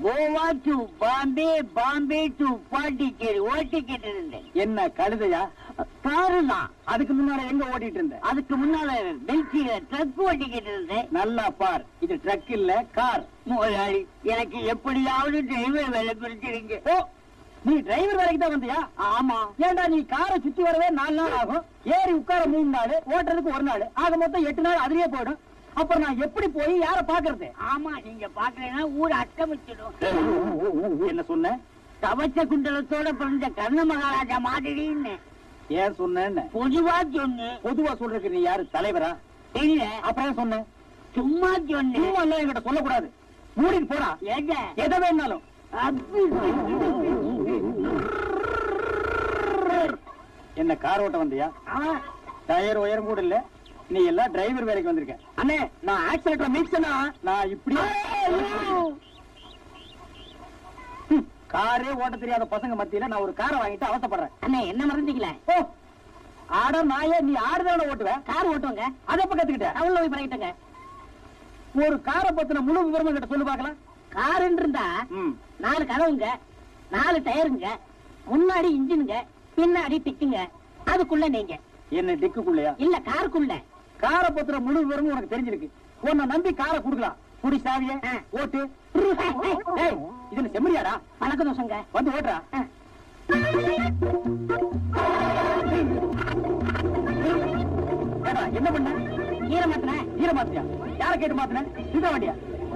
கோவா டு பாம்பே, பாம்பே டு பாண்டிச்சேரி ஓட்டிக்கிட்டு இருந்தேன். என்ன கழுதையா? காரு தான். அதுக்கு முன்னால எங்க ஓட்டிட்டு இருந்தேன்? அதுக்கு முன்னால டெல்லியில ட்ரக் ஓட்டிக்கிட்டு இருந்தேன். நல்லா பார், இது ட்ரக் இல்ல கார். முதலாளி, எனக்கு எப்படியாவது டிரைவர் வேலை பிடிச்சிருங்க. ஓ, நீ டிரைவர் வேலைக்கு தான் வந்தியா? ஆமா. ஏண்டா நீ காரை சுத்தி வரவே 4 நாள் ஆகும், ஏறி உட்கார 3 நாள், ஓட்டுறதுக்கு 1 நாள், ஆக மொத்தம் 8 நாள் அதுலயே போயிடும். அப்புறம் நான் எப்படி போய் யார பாக்குறது? ஆமா, நீங்க பாக்கலைன்னா ஊர் அட்டமிச்சிடும். என்ன சொன்ன? கவச்ச குண்டலத்தோட பிறந்த கர்ண மகாராஜா மாதிரின்னு. ஏன் சொன்ன? பொதுவா சொன்ன. பொதுவா சொல்றதுக்கு நீ யாரு, தலைவரா? இல்ல. அப்புறம் சொன்ன? சும்மா சொன்ன. சும்மா எல்லாம் என்கிட்ட சொல்லக்கூடாது. மூடிட்டு போடா. ஏங்க எதை வேணாலும். என்ன கார் ஓட்ட வந்தியா? டயர் உயரம் கூட இல்ல, நீ எல்லாம் டிரைவர் வேலைக்கு வந்திருக்க. அண்ணே, நான் ஆக்சிலேட்டர் மிக்ஸ்னா நான் இப்படி காரே ஓட்ட தெரியாத பசங்க மத்தியில நான் ஒரு காரை வாங்கிட்டு அவசப்படுறேன். அண்ணே, என்ன மறந்தீங்கள? ஓ, ஆட நாயே, நீ ஆடுதான ஓட்டுவேன், கார் ஓட்டுவாங்க. அதை எப்ப கத்துக்கிட்ட? அவள போய் பண்ணிக்கிட்டங்க. ஒரு காரை பத்தின முழு விவரம் கிட்ட சொல்லு பாக்கலாம். காருன்னு இருந்தா 4 கதவுங்க, 4 டயருங்க, முன்னாடி இன்ஜினுங்க, பின்னாடி டிக்குங்க, அதுக்குள்ள நீங்க. என்ன டிக்குக்குள்ளயா? இல்ல, காருக்குள்ள. காரை பத்திர முழு விவரமும் உனக்கு தெரிஞ்சிருக்கு. உன்னை நம்பி காரை குடுக்கலாம். குடி சாவிய ஓட்டு. இது செம்மறியாடா? பழக்க தோசங்க. வந்து ஓட்டுறா. என்ன பண்ண? ஈர மாத்தின. ஈர மாத்தியா? யார கேட்டு மாத்தின? இந்த வண்டியா?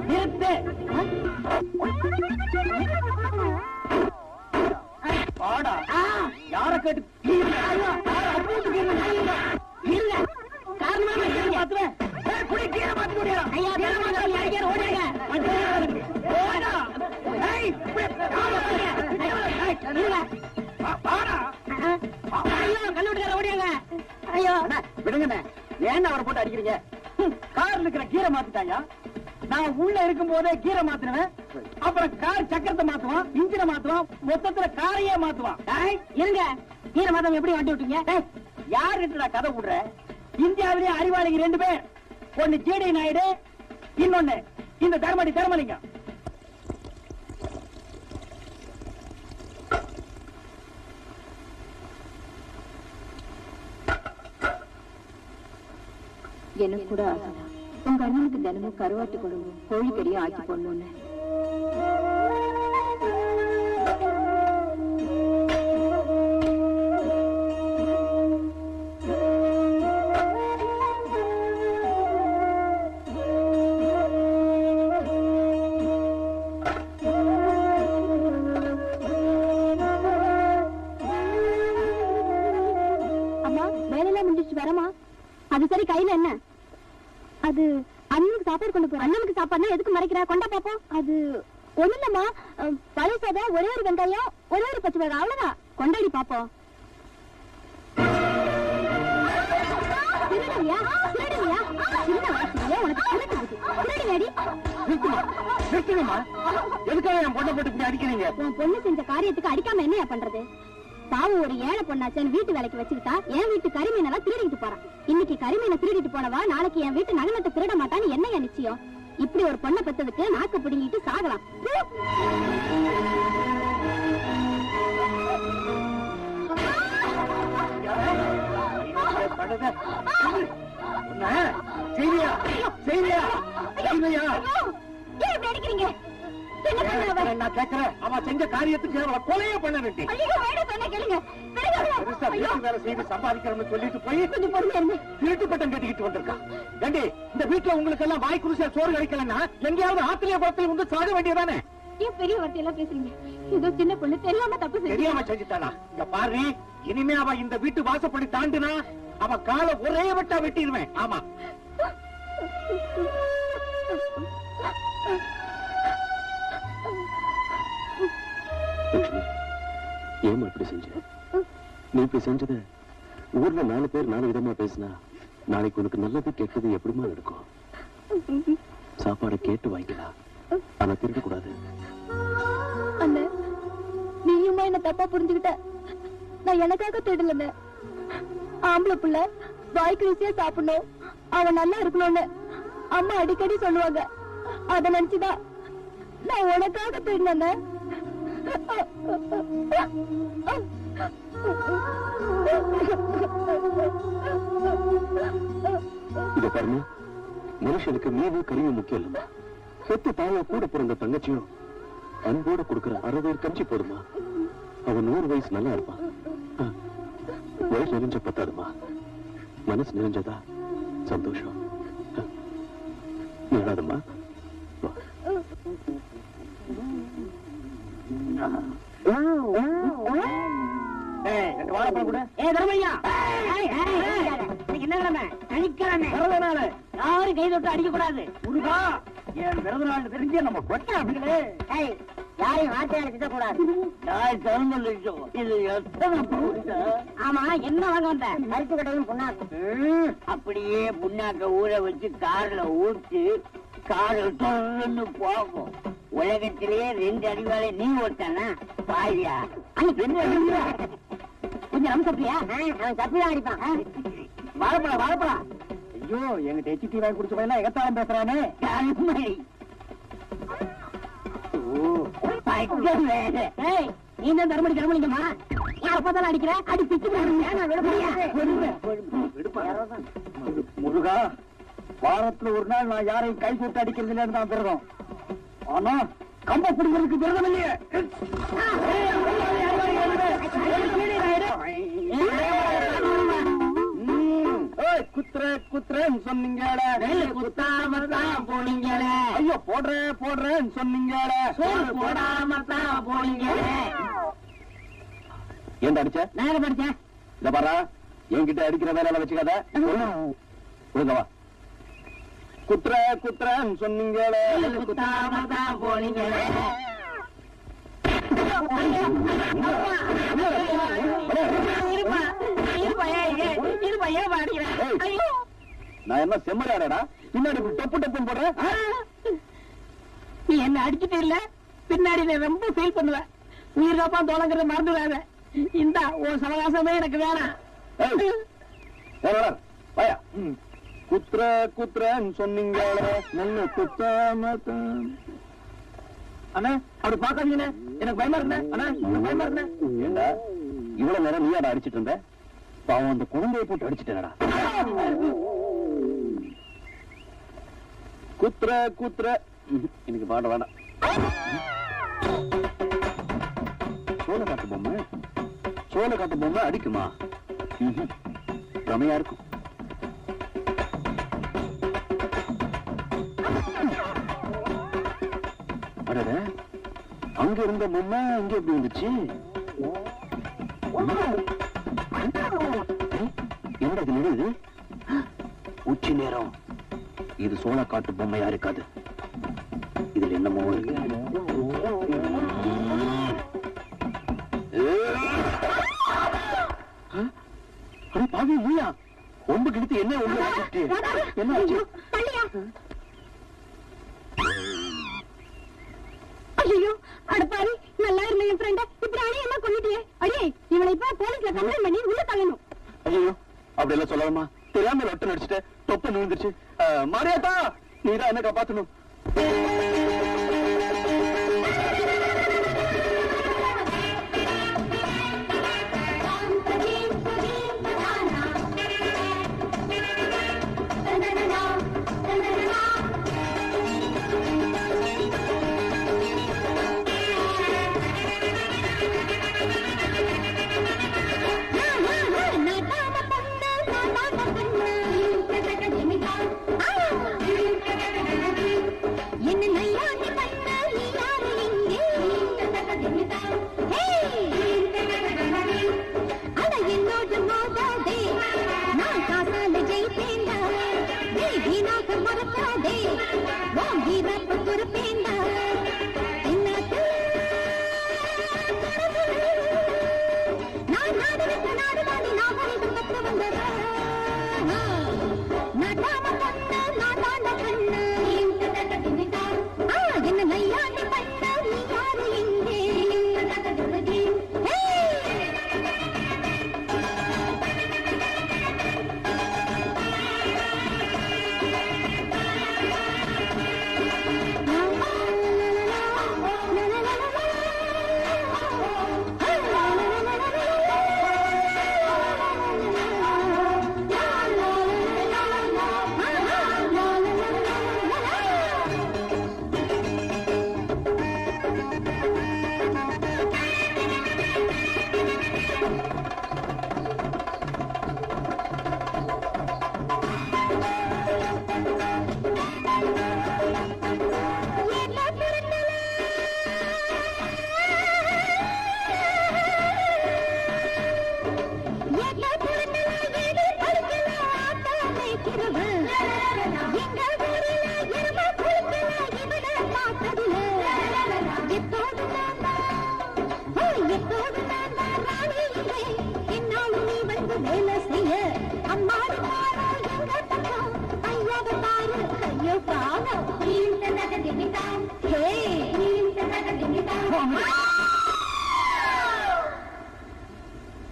நிறுத்து. ஆடா, யார கேட்டு? விடுங்க, ஏன் அவரை போட்டு அடிக்கிறீங்க? கார்ல இருக்கிற கீரை மாத்திட்டாங்க. நான் உள்ள இருக்கும் போதே கீரை மாத்தினுவேன், அப்புறம் கார் சக்கரத்தை மாத்துவான், இன்ஜினை மாத்துவான், மொத்தத்துல காரையே மாத்துவான். இருங்க, கீரை மாத்தம் எப்படி வண்டி விட்டீங்க? யாருன்றா கதை விடுற? இந்தியாவிலேயே அறிவாளிங்க 2 பேர். ஒன்னு ஜேடி நாயுடு, இன்னொன்னு இந்த தர்மலிங்கம். எனக்கு கூட ஆசைதான் உங்க அண்ணனுக்கு தினமும் கருவாட்டு குழம்பு கோழிக்கறியும் ஆக்கி போடணும்னு. அம்மா வேலையெல்லாம் முடிஞ்சிச்சு வரமா? அது சரி, கையில என்ன? அது அண்ணனுக்கு சாப்பாடு கொண்டு போற. அண்ணனுக்கு சாப்பாடுனா எதுக்கு மறைக்கிற? கொண்டா பாப்போம். அது ஒண்ணு இல்லம்மா, பழைய சாதம், ஒரே ஒரு வெங்காயம், ஒரே ஒரு பச்சை மிளகாய், அவ்வளவுதான். கொண்டாடி பாப்போம். திருடுவியா? திருடுவியா? சின்ன வயசுலயே உனக்கு திருட்டு புத்தி. திருடுவியாடி? நிறுத்துங்கம்மா. எதுக்காக என் பொண்ணை போட்டு இப்படி அடிக்கிறீங்க? உன் பொண்ணு செஞ்ச காரியத்துக்கு அடிக்காம என்னையா பண்றது? பாவம், ஒரு ஏழை பொண்ணாச்சேன்னு வீட்டு வேலைக்கு வச்சுக்கிட்டா என் வீட்டு கரிமீனெல்லாம் திருடிட்டு போறான். இன்னைக்கு கரிமீனை திருடிட்டு போனவா நாளைக்கு என் வீட்டு நகனத்தை திருட மாட்டான்னு என்னையா நிச்சயம்? இப்படி ஒரு பொண்ணை பெற்றதுக்கு நாக்கு பிடுங்கிட்டு சாகலாம். ஏன் அடிக்கிறீங்க? நான் கேட்கிறேன், அவன் செஞ்ச காரியத்துக்கு அவளை கொலையே பண்ண வேண்டி வேலை செய்து சம்பாதிக்கிறோம்னு சொல்லிட்டு போய் திருட்டு பட்டம் கட்டிக்கிட்டு வந்திருக்கான். ஏண்டி, இந்த வீட்டுல உங்களுக்கு எல்லாம் வாய் குடிசை சோறு கிடைக்கலன்னா எங்கேயாவது ஆத்திரிய குளத்தில் வந்து சாக வேண்டியதானே? ஏன் பெரிய வார்த்தையெல்லாம் பேசுறீங்க? ஏதோ சின்ன பொண்ணு தெரியாம தப்பு தெரியாம செஞ்சுட்டானா? இங்க பாரு, இனிமே அவ இந்த வீட்டு வாசப்படி தாண்டினா அவ காலை ஒரே வெட்டா வெட்டிடுவேன். ஆமா, ஏமா இப்படி செஞ்ச? நீ இப்படி செஞ்சத ஊர்ல 4 பேர் 4 விதமா பேசினா நாளைக்கு உனக்கு நல்லது கெட்டது எப்படிமா நடக்கும்? சாப்பாடு கேட்டு வாங்கிக்கலாம், ஆனா திருட கூடாது. அண்ணே, நீயுமா என்ன தப்பா புரிஞ்சுக்கிட்ட? நான் எனக்காக தேடல. ஆம்பளை புள்ள வாய்க்கு ருசியா சாப்பிடணும், அவன் நல்லா இருக்கணும்னு அம்மா அடிக்கடி சொல்லுவாங்க. அத நினைச்சுதான் நான் உனக்காக தேடினேன். இத பாருங்க, மனுஷனுக்கு மீது கருவி முக்கியம் இல்லம்மா. சொத்து தாய கூட பிறந்த தங்கச்சியும் அன்போட கொடுக்கிற 60 கஞ்சி போடுமா. அவன் 100 வயசு நல்லா இருப்பான். வயசு நிறைஞ்ச பத்தாதுமா, மனசு நிறைஞ்சதா சந்தோஷம். நல்லாதுமா. வாழைப்பழம் கூட. தர்மையா, என்ன கிழமை? சனிக்கிழமை பிறந்த நாள். யாரும் கை தொட்டு அடிக்க கூடாது. முருகா, என் பிறந்த நாள் தெரிஞ்சு நம்ம கொட்டாங்களே. யாரையும் வார்த்தையால திட்டக்கூடாது. இது எத்தனை பவுண்டா? ஆமா, என்ன வாங்க வந்த? கருத்து கடையும் புண்ணாக்கு. அப்படியே புண்ணாக்க ஊற வச்சு கார்ல ஊற்றி கார் தொன்னு போகும். உலகத்திலேயே 2 அறிவாளை நீ ஓட்டானா பாயா? கொஞ்சம் நம்ம சப்பியா? அவன் சப்பிதான் அடிப்பான். வாழைப்பழம். ஐயோ, எங்கிட்ட எச்டி வாங்கி குடிச்ச பையன் எகத்தாலும் பேசுறானே. நீ தான் தர்மலிங்கமா? யார பார்த்தாலும் அடிக்கிற? அடி பிச்சு முருகா, வாரத்துல ஒரு நாள் நான் யாரையும் கை போட்டு அடிக்கிறது இல்லைன்னு தான் விரதம். ஆனா கம்ப பிடிக்கிறதுக்கு விரதம் இல்லையே. குத்துறேன்னு சொன்னீங்களே, குத்தாமத்தான் போனீங்களே. ஐயோ, போடுறேன்னு சொன்னீங்களே, போடாமத்தான் போனீங்களே. ஏன் அடிச்ச? நான் படிச்சேன். இத பாரா, என்கிட்ட அடிக்கிற வேலையில வச்சுக்காத. ஒழுங்கவா. குத்துறேன்னு சொன்னீங்களே, குத்தாமத்தான் போனீங்களே. நான் என்ன செம்மறியாடா? பின்னாடி டப்பு டப்புன்னு போடுறேன். நீ என்ன அடிச்சுட்டு இல்ல, பின்னாடி நான் ரொம்ப ஃபீல் பண்ணுவேன். உயிர் காப்பா தோலங்கிறத மறந்துடாத. இந்த உன் சவகாசமே எனக்கு வேணாம். வாயா. குத்துறன்னு சொன்னீங்க, நல்ல குத்தாம. அண்ணா அப்படி பாக்காதீங்கண்ணே, எனக்கு பயமா இருந்தேன். அண்ணா எனக்கு பயமா இருந்தேன். ஏண்டா இவ்வளவு நேரம் நீயாடா அடிச்சிட்டு இருந்த? பாவம் அந்த குழந்தையை போட்டு அடிச்சிட்டேனடா. குத்துற எனக்கு பாட வேண்டாம். சோள காட்டு பொம்மை அடிக்குமா? ரமையா இருக்கும். அடட, அங்க இருந்த பொம்மை இங்க எப்படி வந்துச்சு? என்ன இது? உச்சி நேரம். இது சோள காட்டு பொம்மையா இருக்காது. இதுல என்னமோ இருக்கு. பாவி மூயா, ஒம்பு கிழித்து என்ன ஒண்ணு என்ன ஆச்சு? ஐயோ அடப்பாரி, நல்லா இருந்த என் ஃப்ரெண்ட இப்படி அநியாயமா கொன்னுட்டியே. அடே, இவனை இப்ப போலீஸ்ல கம்ப்ளைண்ட் பண்ணி உள்ள தள்ளணும். ஐயோ அப்படி எல்லாம் சொல்லாமா? தெரியாம ஒட்டு நடிச்சுட்டு தொப்ப நுழுந்துருச்சு. மாரியாத்தா, நீதான் என்ன காப்பாத்தணும்.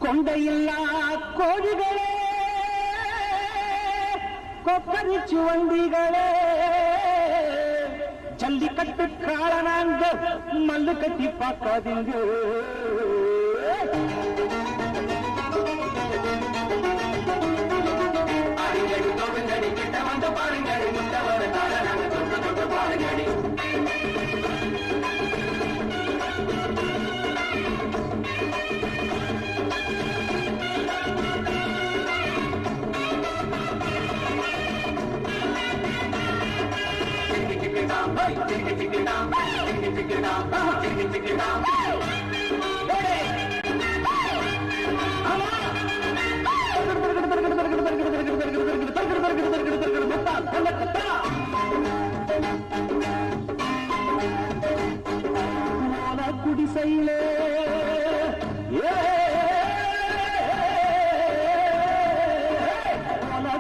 கொண்டையில்லா கோழிகளே, கொப்பரிச்சு வண்டிகளே, ஜல்லிக்கட்டு காலனாங்க மல்லு கட்டி பார்க்காதீங்க. குடிசையிலே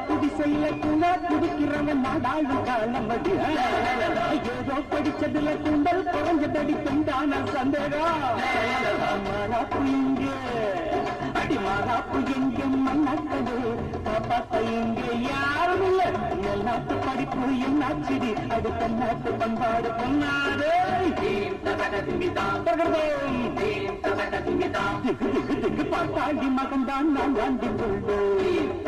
குடிசையில கூட குடிக்கிறவன் நாடாளு காலமடி. ஏதோ படிச்சதுல குண்டல் குறைஞ்சதடி பெண்டான சந்தேகம். இங்கே அடி மாறாப்பு எங்கும் மண்ணாக்கது காப்பாத்த இங்கே யாரும் இல்ல எல்லாத்து படிப்பு என்னாச்சிடி அடுத்த நாட்டு பண்பாடு பொன்னாடு பாட்டாண்டி மகன்தான் நான் வாண்டி கொள்வேன்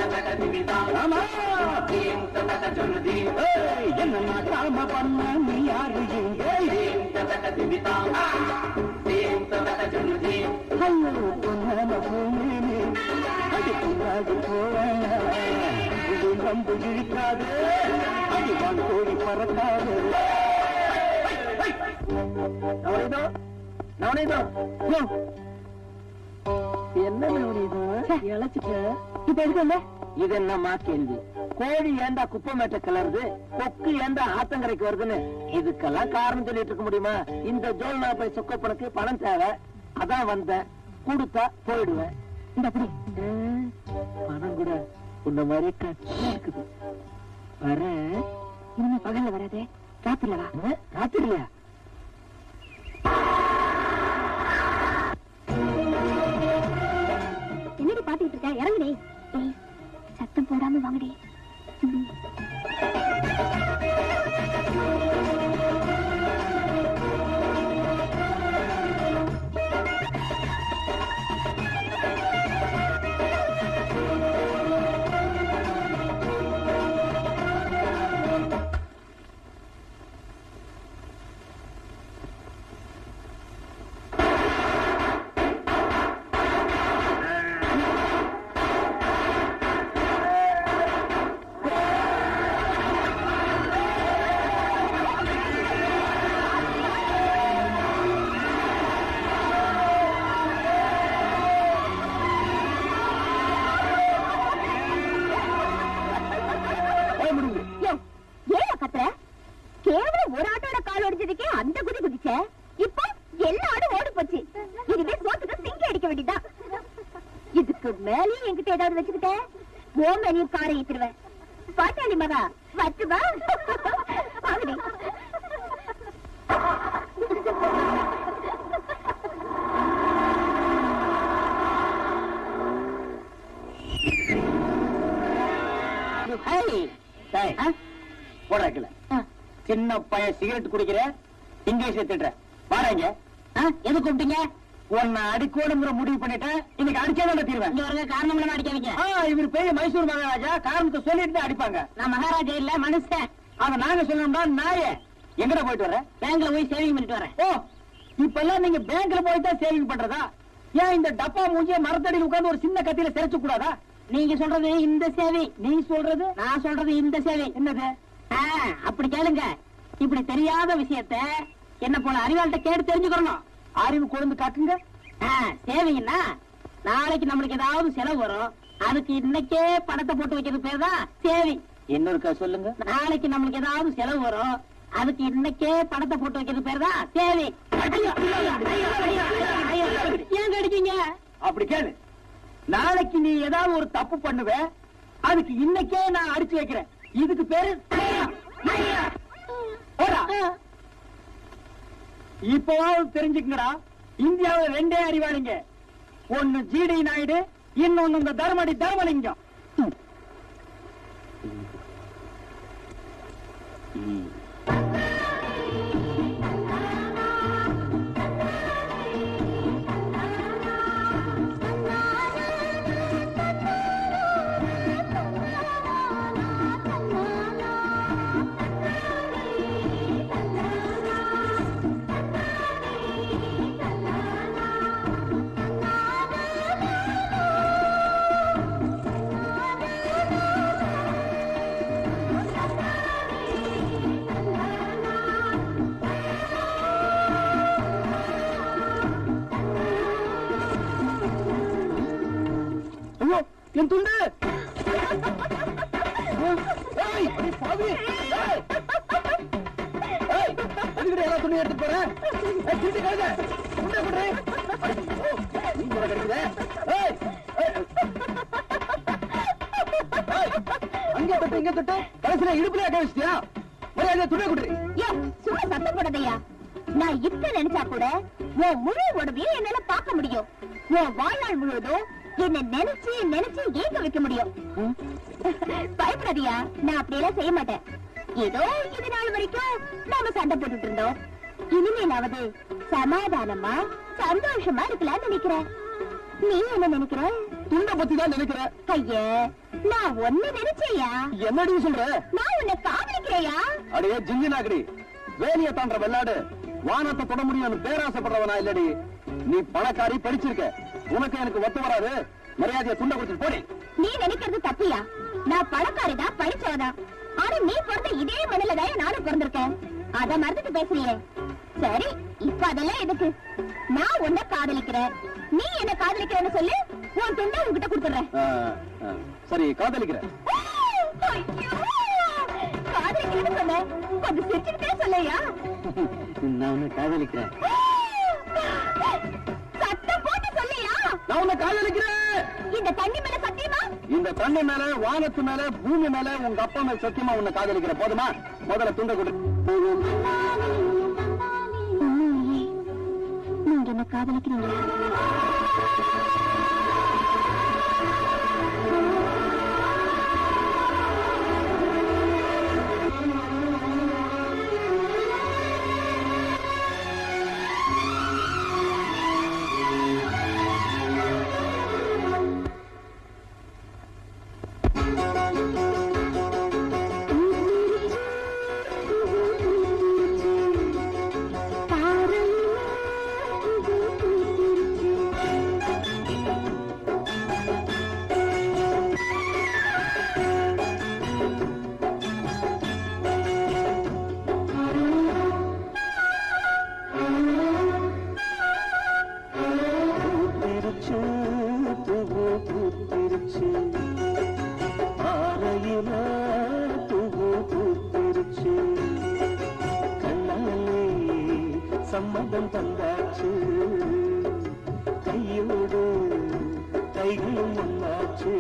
என்ன நாட்டாம பண்ண நீ யாரு இங்கே அடி பொன்னாடி போவேன் நம்பு இழுக்காது அடி வான் கோழி பறக்காது என்ன இழைச்சிட்ட இப்ப எதுக்கு இது என்னமா கேள்வி கோழி ஏண்டா குப்பமேட்ட கிளறுது கொக்கு ஏண்டா ஆத்தங்கரைக்கு வருதுன்னு இதுக்கெல்லாம் காரணம் சொல்லிட்டு இருக்க முடியுமா இந்த ஜோல்னா போய் சொக்கப்பனுக்கு பணம் தேவை அதான் வந்தேன் கொடுத்தா போயிடுவேன் இந்த அப்படி பணம் கூட உன்ன மாதிரி கட்சியா இருக்குது வர இனிமே பகல்ல வராதே ராத்திரில வா ராத்திரியா என்னடி பாத்துக்கிட்டு இருக்க இறங்குடி சத்தம் போடாம வாங்கடி ஒரு ஆட்டோட கால் ஒடிச்சதுக்கே அந்த குதி குதிச்ச இப்போ எல்லா ஆடும் ஓடி போச்சு இதுவே சோத்துக்கு சிங்கி அடிக்க வேண்டியதான் இதுக்கு மேலேயும் என்கிட்ட ஏதாவது வச்சுக்கிட்ட ஓ மேலையும் காரை ஏத்துருவேன் பாட்டாளி மகா வச்சுவா வாங்கடி போடுற சின்ன பையன் சிகரெட் குடிக்கிற இங்கிலீஷ் திட்டுற பாருங்க எது கூப்பிட்டீங்க உன்னை அடிக்கோடுங்கிற முடிவு பண்ணிட்டேன் இன்னைக்கு அடிச்சாதான் தீர்வேன் காரணம் அடிக்காதீங்க இவர் பெரிய மைசூர் மகாராஜா காரணத்தை சொல்லிட்டு அடிப்பாங்க நான் மகாராஜா இல்ல மனுஷன் அத நாங்க சொல்லணும்னா நாயே எங்கட போயிட்டு வர பேங்க்ல போய் சேவிங் பண்ணிட்டு வரேன் ஓ இப்ப எல்லாம் நீங்க பேங்க்ல போய் தான் சேவிங் பண்றதா ஏன் இந்த டப்பா மூஞ்சிய மரத்தடியில் உட்கார்ந்து ஒரு சின்ன கத்தியில சிரைச்சு கூடாதா நீங்க சொல்றது இந்த சேவை நீ சொல்றது நான் சொல்றது இந்த சேவை என்னது அப்படி கேளுங்க இப்படி தெரியாத விஷயத்த என்ன போல அறிவாள்கிட்ட கேட்டு தெரிஞ்சுக்கணும் அறிவு கொழுந்து காட்டுங்க சேவைன்னா நாளைக்கு நம்மளுக்கு ஏதாவது செலவு வரும் அதுக்கு இன்னைக்கே பணத்தை போட்டு வைக்கிறது பேர் தான் சேவை இன்னொருக்கா சொல்லுங்க நாளைக்கு நம்மளுக்கு ஏதாவது செலவு வரும் அதுக்கு இன்னைக்கே பணத்தை போட்டு வைக்கிறது பேர் தான் சேவை ஏன் கடிச்சீங்க அப்படி கேளு நாளைக்கு நீ ஏதாவது ஒரு தப்பு பண்ணுவ அதுக்கு இன்னைக்கே நான் அடிச்சு வைக்கிறேன் இதுக்கு பேரு இப்பவாவது தெரிஞ்சுக்கங்கடா இந்தியாவில் ரெண்டே அறிவாளிங்க ஒன்னு ஜிடி நாயுடு இன்னொன்னு இந்த தர்மடி தர்மலிங்கம் என் துண்டு துணி எடுத்து போறேன் அங்க தொட்டு இங்க தொட்டு கடைசியில இடுப்புல கழிச்சியா துணி குடுறி சும்மா சத்தம் போடாதையா நான் இப்ப நினைச்சா கூட உன் முழு உடம்பையும் என்னால பார்க்க முடியும் உன் வாழ்நாள் முழுவதும் என்ன நினைச்சு நினைச்சு ஏங்க வைக்க முடியும். பயப்படாதியா, நான் அப்படியெல்லாம் செய்ய மாட்டேன். ஏதோ இது நாள் வரைக்கும் நாம சண்டை போட்டுட்டு இருந்தோம். இனிமேலாவது சமாதானமா சந்தோஷமா இருக்கலாம்னு நினைக்கிறேன். நீ என்ன நினைக்கிற? துண்ட பத்தி தான் நினைக்கிற. ஐயா, நான் ஒண்ணு நினைச்சேயா. என்னடி சொல்ற? நான் உன்னை காதலிக்கிறேயா. அடையே ஜிங்கினாக்கடி, வேலிய தாண்ட வெள்ளாடு வானத்தை தொட முடியும் பேராசைப்படுறவனா இல்லடி. நீ பணக்காரி, படிச்சிருக்க, உனக்கு எனக்கு ஒத்து வராது. மரியாதையை துண்ட கொடுத்து போடி. நீ நினைக்கிறது தப்பியா? நான் பணக்காரிதான், படிச்சவதான். ஆனா நீ பிறந்த இதே மண்ணில தான் நானும் பிறந்திருக்கேன். அத மறந்துட்டு பேசுறியே. சரி, இப்ப அதெல்லாம் எதுக்கு? நான் உன்னை காதலிக்கிறேன், நீ என்ன காதலிக்கிறேன்னு சொல்லு. உன் துண்டை உன்கிட்ட கொடுத்துறேன். சரி, காதலிக்கிறேன். காதலிக்கிறேன்னு சொன்ன, கொஞ்சம் சிரிச்சுக்கிட்டே சொல்லையா. நான் உன்னை காதலிக்கிறேன். சத்தம் போட்டு சொல்லையா. நான் உன்னை காதலிக்கிறேன். இந்த தண்ணி மேல சத்தியமா? இந்த தண்ணி மேல, வானத்து மேல, பூமி மேல, உங்க அப்பா மேல சத்தியமா உன்னை காதலிக்கிறேன். போதுமா? முதல்ல துண்ட கொடு. நீங்க என்ன காதலிக்கிறீங்களா? சம்மதம் தந்தாச்சு, கையோடு கைகளும் ஒன்னாச்சு.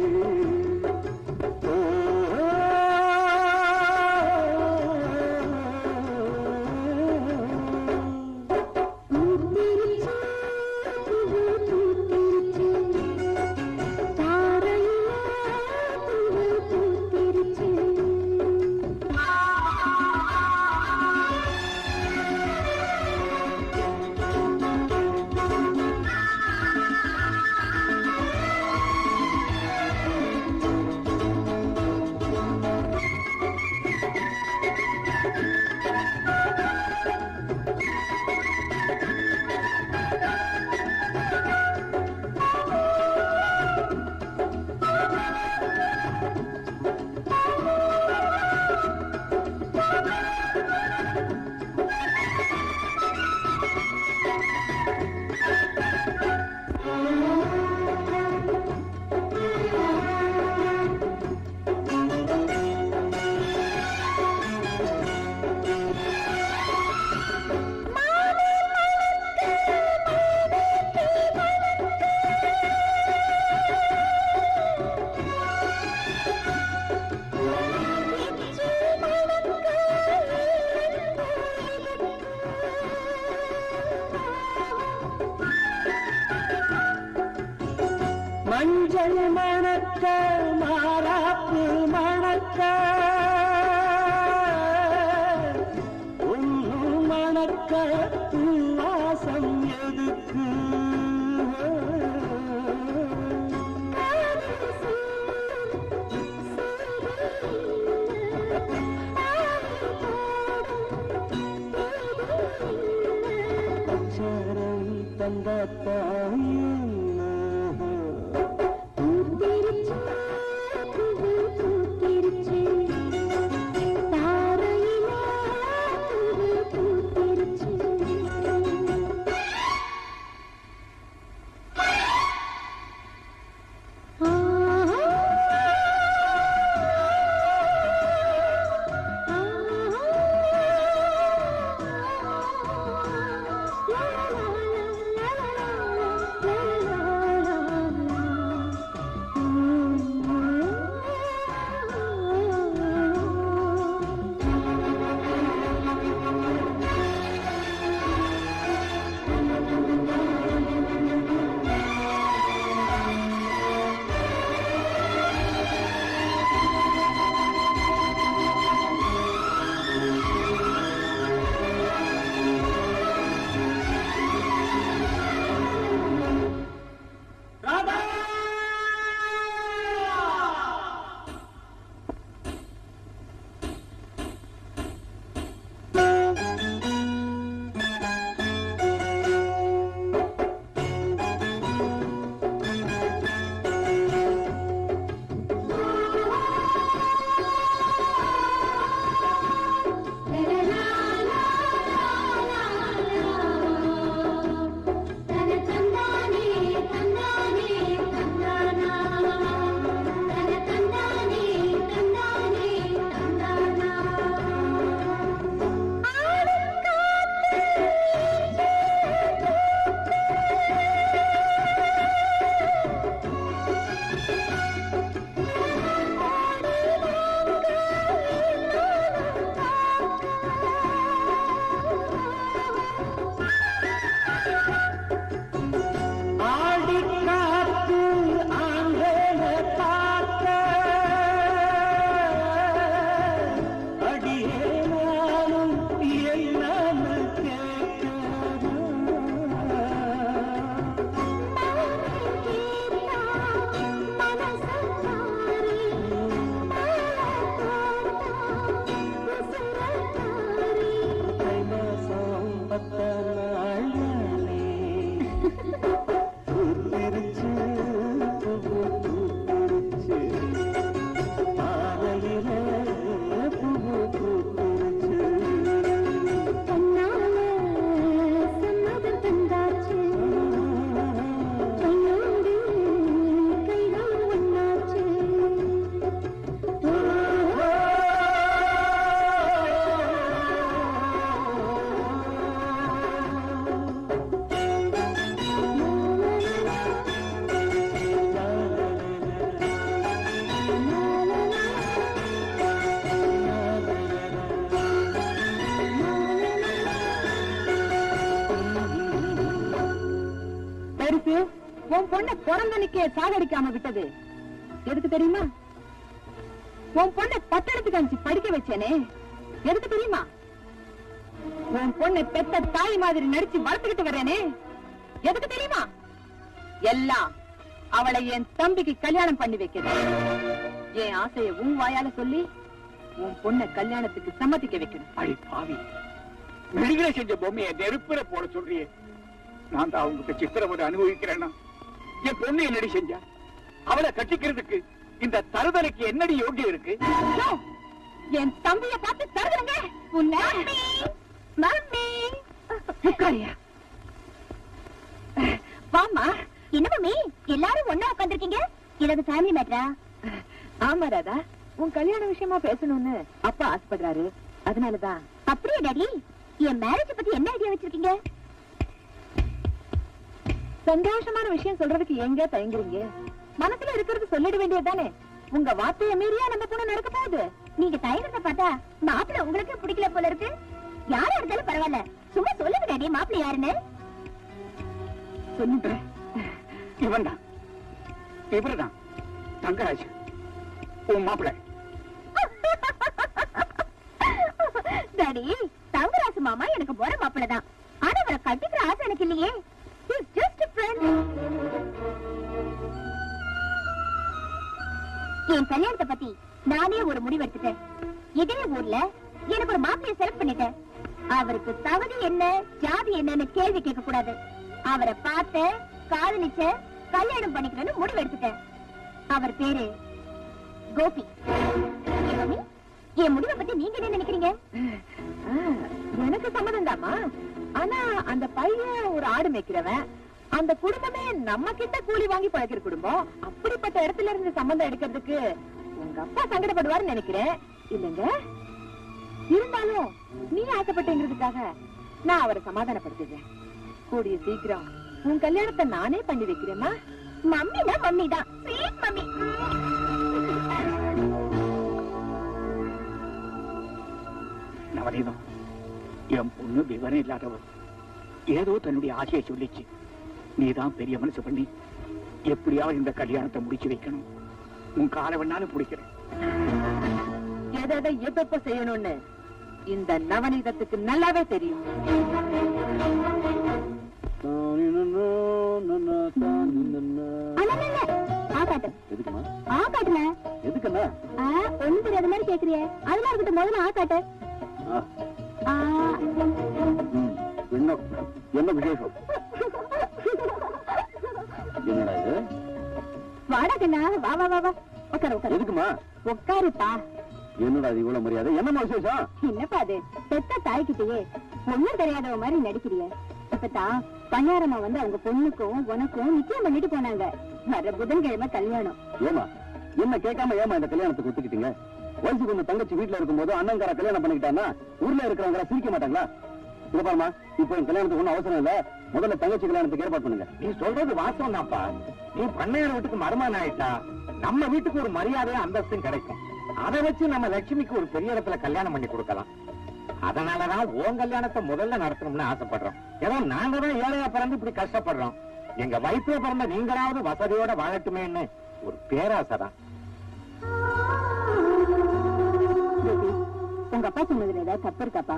மஞ்சள் மணக்க, மாறாப்பு மணக்க, ஒன்னும் மணக்க, வாசம் எதுக்கு? அச்சாரம் தந்தாத்தாயே உன் பொண்ணை பிறந்தனுக்கே சாகடிக்காம விட்டது எதுக்கு தெரியுமா? உன் பொண்ணை பட்டணத்துக்கு அனுப்பிச்சு படிக்க வச்சேனே எதுக்கு தெரியுமா? உன் பொண்ணை பெத்த தாய் மாதிரி நடிச்சு வளர்த்துக்கிட்டு வர்றேனே எதுக்கு தெரியுமா? எல்லாம் அவளை என் தம்பிக்கு கல்யாணம் பண்ணி வைக்கிறேன். என் ஆசையை உன் வாயால சொல்லி உன் பொண்ணை கல்யாணத்துக்கு சம்மதிக்க வைக்கணும். அடி பாவி, மெழுகில செஞ்ச பொம்மையை நெருப்புல போட சொல்றியே. நான் தான் அவங்கிட்ட சித்திரவதை அனுபவிக்கிறேன்னா என் பொண்ணு என்னடி செஞ்சா? அவளை கட்டிக்கிறதுக்கு இந்த தருதலைக்கு என்னடி யோகியம் இருக்கு? என் தம்பியை பார்த்து தருதுங்க. வாமா. என்ன மம்மி எல்லாரும் ஒண்ணா உட்காந்துருக்கீங்க? இது ஃபேமிலி மேட்டரா? ஆமா ராதா, உன் கல்யாண விஷயமா பேசணும்னு அப்பா ஆசைப்படுறாரு, அதனாலதான். அப்படியே டாடி, என் மேரேஜ் பத்தி என்ன ஐடியா வச்சிருக்கீங்க? சந்தோஷமான விஷயம் சொல்றதுக்கு எங்க தயங்குறீங்க? மனசுல இருக்கிறது சொல்லிட வேண்டியதுதானே. உங்க வார்த்தையை மீறியா நம்ம பொண்ணு நடக்க போகுது. நீங்க தயங்கத்தை பார்த்தா மாப்பிள்ள உங்களுக்கு பிடிக்கல போல இருக்கு. யாரா இருந்தாலும் பரவாயில்ல, சும்மா சொல்லுங்க டாடி மாப்பிள்ள யாருன்னு. சொல்லுறேன். இவன்தான், இவருதான் தங்கராஜ், உன் மாப்பிள்ள. டாடி, தங்கராசு மாமா எனக்கு போற மாப்பிள்ள தான். ஆனா அவரை கட்டிக்கிற ஆசை எனக்கு இல்லையே. He's just a friend. என் கல்யாணத்தை பத்தி நானே ஒரு முடிவு எடுத்துட்டேன். இதே ஊர்ல எனக்கு ஒரு மாப்பிள்ளைய செலக்ட் பண்ணிட்டேன். அவருக்கு தகுதி என்ன, ஜாதி என்னன்னு கேள்வி கேட்க கூடாது. அவரை பார்த்த, காதலிச்ச, கல்யாணம் பண்ணிக்கிறேன்னு முடிவு எடுத்துட்டேன். அவர் பேரு கோபி. என் முடிவை பத்தி நீங்க என்ன நினைக்கிறீங்க? எனக்கு சம்மதம் தாமா. ஆனா அந்த பையன் ஒரு ஆடு மேய்க்கிறவன். அந்த குடும்பமே நம்ம கிட்ட கூலி வாங்கி பழக்கிற குடும்பம். அப்படிப்பட்ட இடத்துல இருந்து சம்பந்தம் எடுக்கிறதுக்கு உங்க அப்பா சங்கடப்படுவார்னு நினைக்கிறேன். இல்லங்க, இருந்தாலும் நீ ஆசைப்பட்டேங்கிறதுக்காக நான் அவரை சமாதானப்படுத்துறேன். கூடிய சீக்கிரம் உன் கல்யாணத்தை நானே பண்ணி வைக்கிறேமா. மம்மினா மம்மி தான், ஸ்வீட் மம்மி. நவநீதம், என் பொண்ணு விவரம் இல்லாதவர். ஏதோ தன்னுடைய ஆசையை சொல்லிச்சு. நீதான் பெரிய மனசு பண்ணி எப்படியாவது இந்த கல்யாணத்தை முடிச்சு வைக்கணும். உன் காலை வேணாலும் பிடிக்கிறேன். எதை எப்ப செய்யணும்னு இந்த நவநீதத்துக்கு நல்லாவே தெரியும். எதுக்குமா? ஆகாட்டுல எதுக்குண்ணா? ஒண்ணு தெரியாத மாதிரி கேக்குறிய. அதெல்லாம் இருக்கட்டும், முதல்ல ஆகாட்டு. என்ன விசேஷம்? என்னடா இது? வாடா கண்ணா, வா வா வா வா. உட்காரு உட்காரு. எதுக்குமா? உட்காருப்பா. என்னடா இது இவ்வளவு மரியாதை? என்னமா விசேஷம்? என்னப்பா அது, பெத்த தாய்கிட்டயே ஒண்ணும் தெரியாதவ மாதிரி நடிக்கிறிய. இப்பதான் பணியாரமா வந்து அவங்க பொண்ணுக்கும் உனக்கும் நிச்சயம் பண்ணிட்டு போனாங்க. வர புதன்கிழமை கல்யாணம். ஏமா என்ன கேட்காம ஏமா இந்த கல்யாணத்துக்கு ஒத்துக்கிட்டீங்க? வயசுக்கு கொஞ்சம் தங்கச்சி வீட்டுல இருக்கும்போது அண்ணங்கார கல்யாணம் பண்ணிக்கிட்டான்னா ஊர்ல இருக்கிறவங்க சிரிக்க மாட்டாங்களா? இத பாருமா, இப்போ என் கல்யாணத்துக்கு ஒன்னும் அவசரம் இல்ல. முதல்ல தங்கச்சி கல்யாணத்துக்கு ஏற்பாடு பண்ணுங்க. நீ சொல்றது வாஸ்தவம் தான்ப்பா. நீ பண்ணையார வீட்டுக்கு மருமகன் ஆயிட்டா நம்ம வீட்டுக்கு ஒரு மரியாதையும் அந்தஸ்தும் கிடைக்கும். அதை வச்சு நம்ம லட்சுமிக்கு ஒரு பெரிய இடத்துல கல்யாணம் பண்ணி கொடுக்கலாம். அதனாலதான் உன் கல்யாணத்தை முதல்ல நடத்தணும்னு ஆசைப்படுறோம். ஏதோ நாங்க தான் ஏழையா பிறந்து இப்படி கஷ்டப்படுறோம். எங்க வயிற்றுல பிறந்த நீங்களாவது வசதியோட வாழட்டுமேன்னு ஒரு பேராசைதான். உங்க அப்பா சொன்னதுல ஏதாவது தப்பு இருக்காப்பா?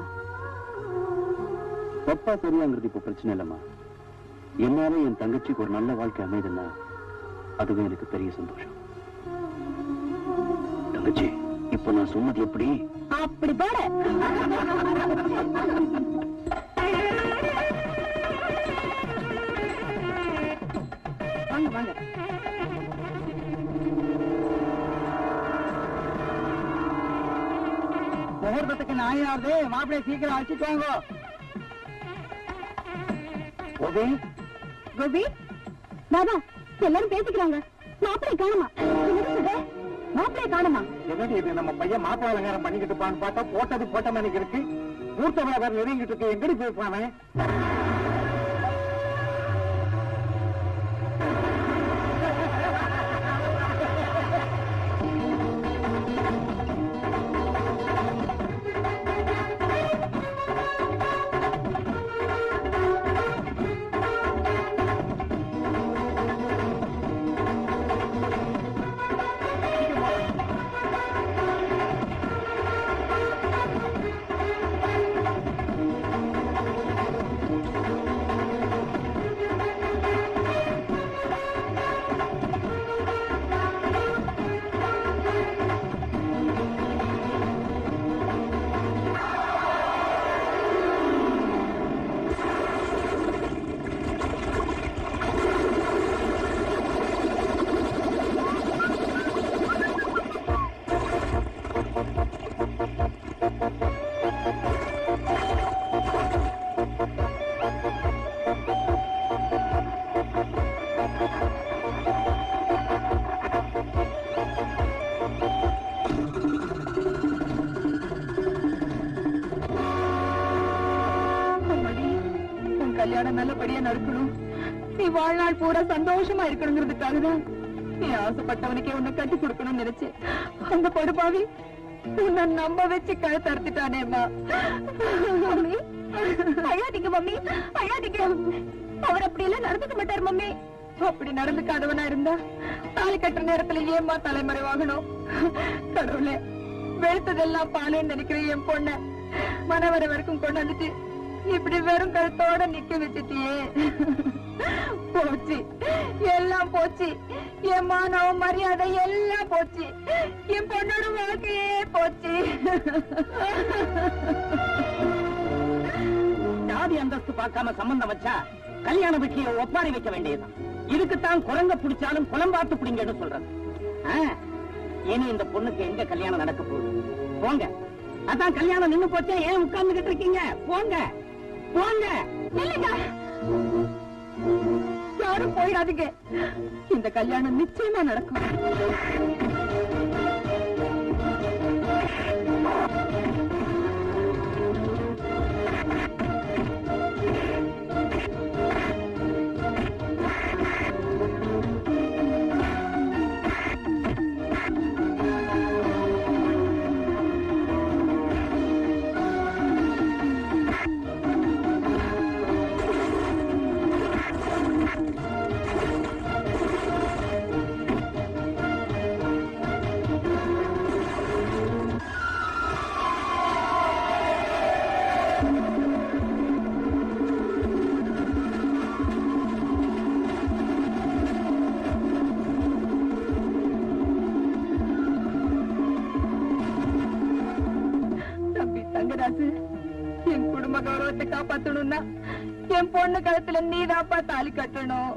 தப்பா சரியாங்கிறது இப்ப பிரச்சனை இல்லம்மா. என்னால என் தங்கச்சிக்கு ஒரு நல்ல வாழ்க்கை அமைதுன்னா அதுவே எனக்கு பெரிய சந்தோஷம். தங்கச்சி, இப்ப நான் சொன்னது எப்படி? அப்படி போட. வாங்க வாங்க. முகூர்த்தத்துக்கு நாயாவது மாப்பிள்ளை சீக்கிரம் அழைச்சிட்டு வாங்க. கோபி, தாதா எல்லாரும் பேசிக்கிறாங்க. மாப்பிள்ளை காணுமா? மாப்பிள்ளை காணுமா? என்னடி இது, நம்ம பையன் மாப்பிள்ளை அலங்காரம் பண்ணிக்கிட்டு இருப்பான்னு பார்த்தா போட்டது போட்ட மாதிரி இருக்கு. மூர்த்த விழாக்காரர் நெருங்கிட்டு இருக்கு. எங்கடி போயிருப்பானே? கல்யாணம் நல்லபடியா நடக்கணும், நீ வாழ்நாள் பூரா சந்தோஷமா இருக்கணுங்கிறதுக்காக தான் நீ ஆசைப்பட்டவனுக்கே உன்னை கட்டி கொடுக்கணும்னு நினைச்சு அந்த படுபாவி உன்னை நம்ப வச்சு கழுத்து அறுத்துட்டானேம்மா. மம்மி அழாதீங்க மம்மி, அழாதீங்க. அவர் அப்படி எல்லாம் நடந்துக்க மாட்டார் மம்மி. அப்படி நடந்துக்காதவனா இருந்தா தாலி கட்டுற நேரத்துல ஏம்மா தலைமறைவாகணும்? கடவுளே, வெளுத்ததெல்லாம் பாலேன்னு நினைக்கிற என் பொண்ண மனவர வரைக்கும் கொண்டு வந்துட்டு இப்படி வெறும் கழுத்தோட நிக்க வச்சுட்டியே. போச்சு, எல்லாம் போச்சு. என் மானம் மரியாதை எல்லாம் போச்சு. என் பொண்ணோட வாழ்க்கையே போச்சு. ஜாதி அந்தஸ்து பார்க்காம சம்பந்தம் வச்சா கல்யாண வீட்டையை ஒப்பாரி வைக்க வேண்டியதுதான். இதுக்குத்தான் குரங்க பிடிச்சாலும் குளம் பார்த்து பிடிங்கன்னு சொல்றது. இனி இந்த பொண்ணுக்கு எங்க கல்யாணம் நடக்க போகுது? போங்க. அதான் கல்யாணம் நின்னு போச்சா, ஏன் உட்கார்ந்துகிட்டு இருக்கீங்க? போங்க போங்க. இல்லைங்க, யாரும் போயிடாதீங்க. இந்த கல்யாணம் நிச்சயமா நடக்கும். என் குடும்ப கௌரவத்தை காப்பாத்தணும்னா என் பொண்ணு கழுத்துல நீதாப்பா தாலி கட்டணும்.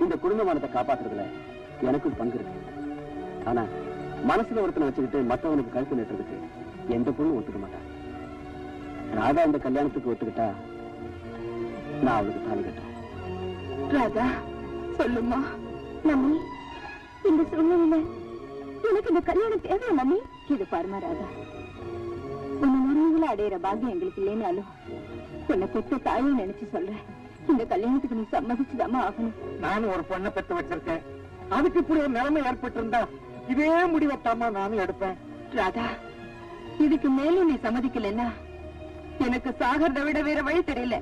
இந்த குடும்பமானத்தை காப்பாத்துறதுல எனக்கும் பங்கு இருக்கு. ஆனா மனசுல ஒருத்தனை வச்சுக்கிட்டு மத்தவனுக்கு கழுத்து நட்டுறதுக்கு எந்த பொண்ணும் ஒத்துக்க மாட்டான். ராதா இந்த கல்யாணத்துக்கு ஒத்துக்கிட்டா நான் அவளுக்கு தாலி கட்டுறேன். ராதா, சொல்லுமா. மம்மி, இந்த சூழ்நிலையில எனக்கு இந்த கல்யாணம் தேவையா மம்மி? இது பாருமா ராதா, உன்னை மருமகளை அடையிற பாக்கியம் எங்களுக்கு இல்லைனாலும் உன்னை பெற்ற தாயை நினைச்சு சொல்றேன். இந்த கல்யாணத்துக்கு நீ சம்மதிச்சுதாமா ஆகணும். நானும் ஒரு பொண்ணை பெற்று வச்சிருக்கேன். அதுக்கு இப்படி ஒரு நிலைமை ஏற்பட்டிருந்தா இதே முடிவத்தாமா நானும் எடுப்பேன். ராதா, இதுக்கு மேலும் நீ சம்மதிக்கலன்னா எனக்கு சாகறதை விட வேற வழி தெரியல.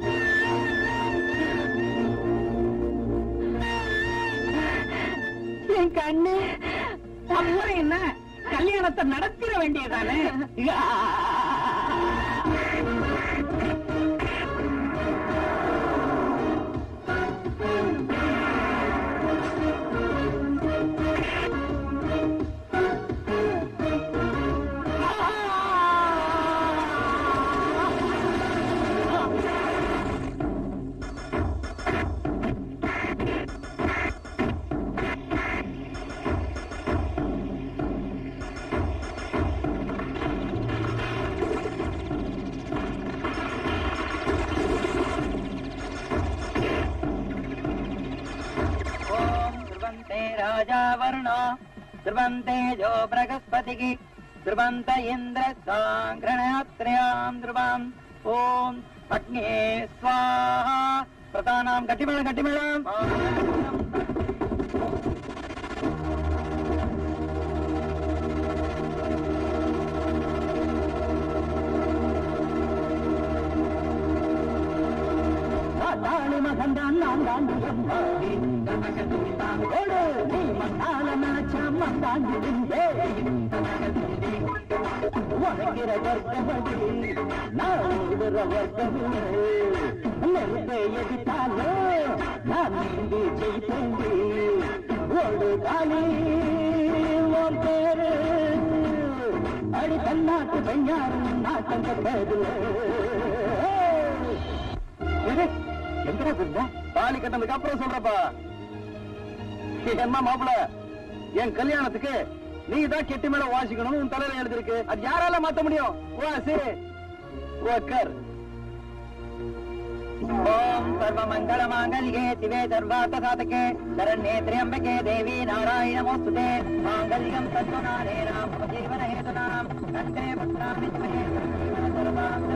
என் கண்ணு. அப்புறம் என்ன, கல்யாணத்தை நடத்திட வேண்டியதானே? राजा वरुणो ध्रुवन्ते जो बृहस्पतिः ध्रुवन्त इन्द्र साङ्घ्रणयात्र्यां ध्रुवम् ॐ अग्ने स्वाहा प्रतानां गटिमेळम् தாளி மகந்தான் நான் தாண்டி நீ மத்தால நாச்சம் தாண்டிடுந்தே உனக்கிற வர்க்கமடி நான் வர்க்கமே நெருப்பை எதிர்த்தாலோ நான் நீந்தி ஜெயித்தேண்டி ஒரு காலி உன் பேரு அடி தன்னாட்டு பெண்ணாரும் நாட்டம் கட்டதுல எங்கடா இருந்தா தாலி கட்டதுக்கு அப்புறம் சொல்றப்பா. என்ன மாப்பிள, என் கல்யாணத்துக்கு நீ தான் கெட்டி மேல வாசிக்கணும்னு உன் தலையில எழுதிருக்கு. அது யாரால மாத்த முடியும்? வாசி உட்கார். ஓம் சர்வ மங்கள மாங்கல்யே சிவே சர்வார்த்த சாதகே சரண்யே த்ர்யம்பகே தேவி நாராயண நமோஸ்துதே மாங்கல்யம் தத்துநாரேண மம ஜீவன ஹேதுனாம் கண்டே பத்ராமி ஸ்மே சர்வார்த்த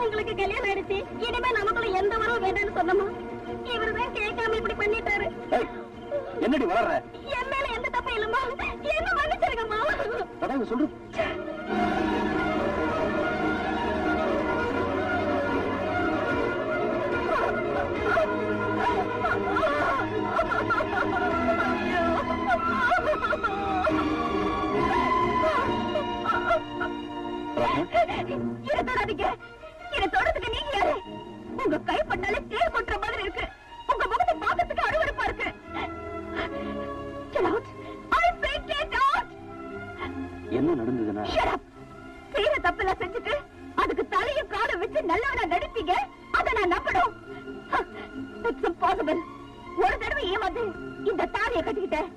உங்களுக்கு கல்யாணம் ஆயிடுச்சு, இனிமே நமக்குள்ள எந்த உறவும் வேண்டாம்னு சொன்னோமா, இவருதான் கேட்காம இப்படி பண்ணிட்டாரு. என்னடி வளர்ற? என் மேல எந்த தப்பும் இல்லம்மா, என்ன மன்னிச்சிருங்கம்மா. அதான் சொல்லு. இதை தொடாதீங்க. இதை தொடறதுக்கு நீங்க யாரு? உங்க கைப்பட்டாலே தேர் கொட்டுற மாதிரி இருக்கு. உங்க முகத்தை பார்க்கறதுக்கு அருவருப்பா இருக்கு. Get out. I say get out. என்ன நடந்ததுன்னா? Shut up. செய்யற தப்பெல்லாம் செஞ்சுட்டு அதுக்கு தலையும் காலம் வச்சு நல்லவனா நடிப்பீங்க. அதை நான் நம்பணும். It's impossible. ஒரு தடவை ஏமாந்து இந்த தாலியை கட்டிக்கிட்டேன்.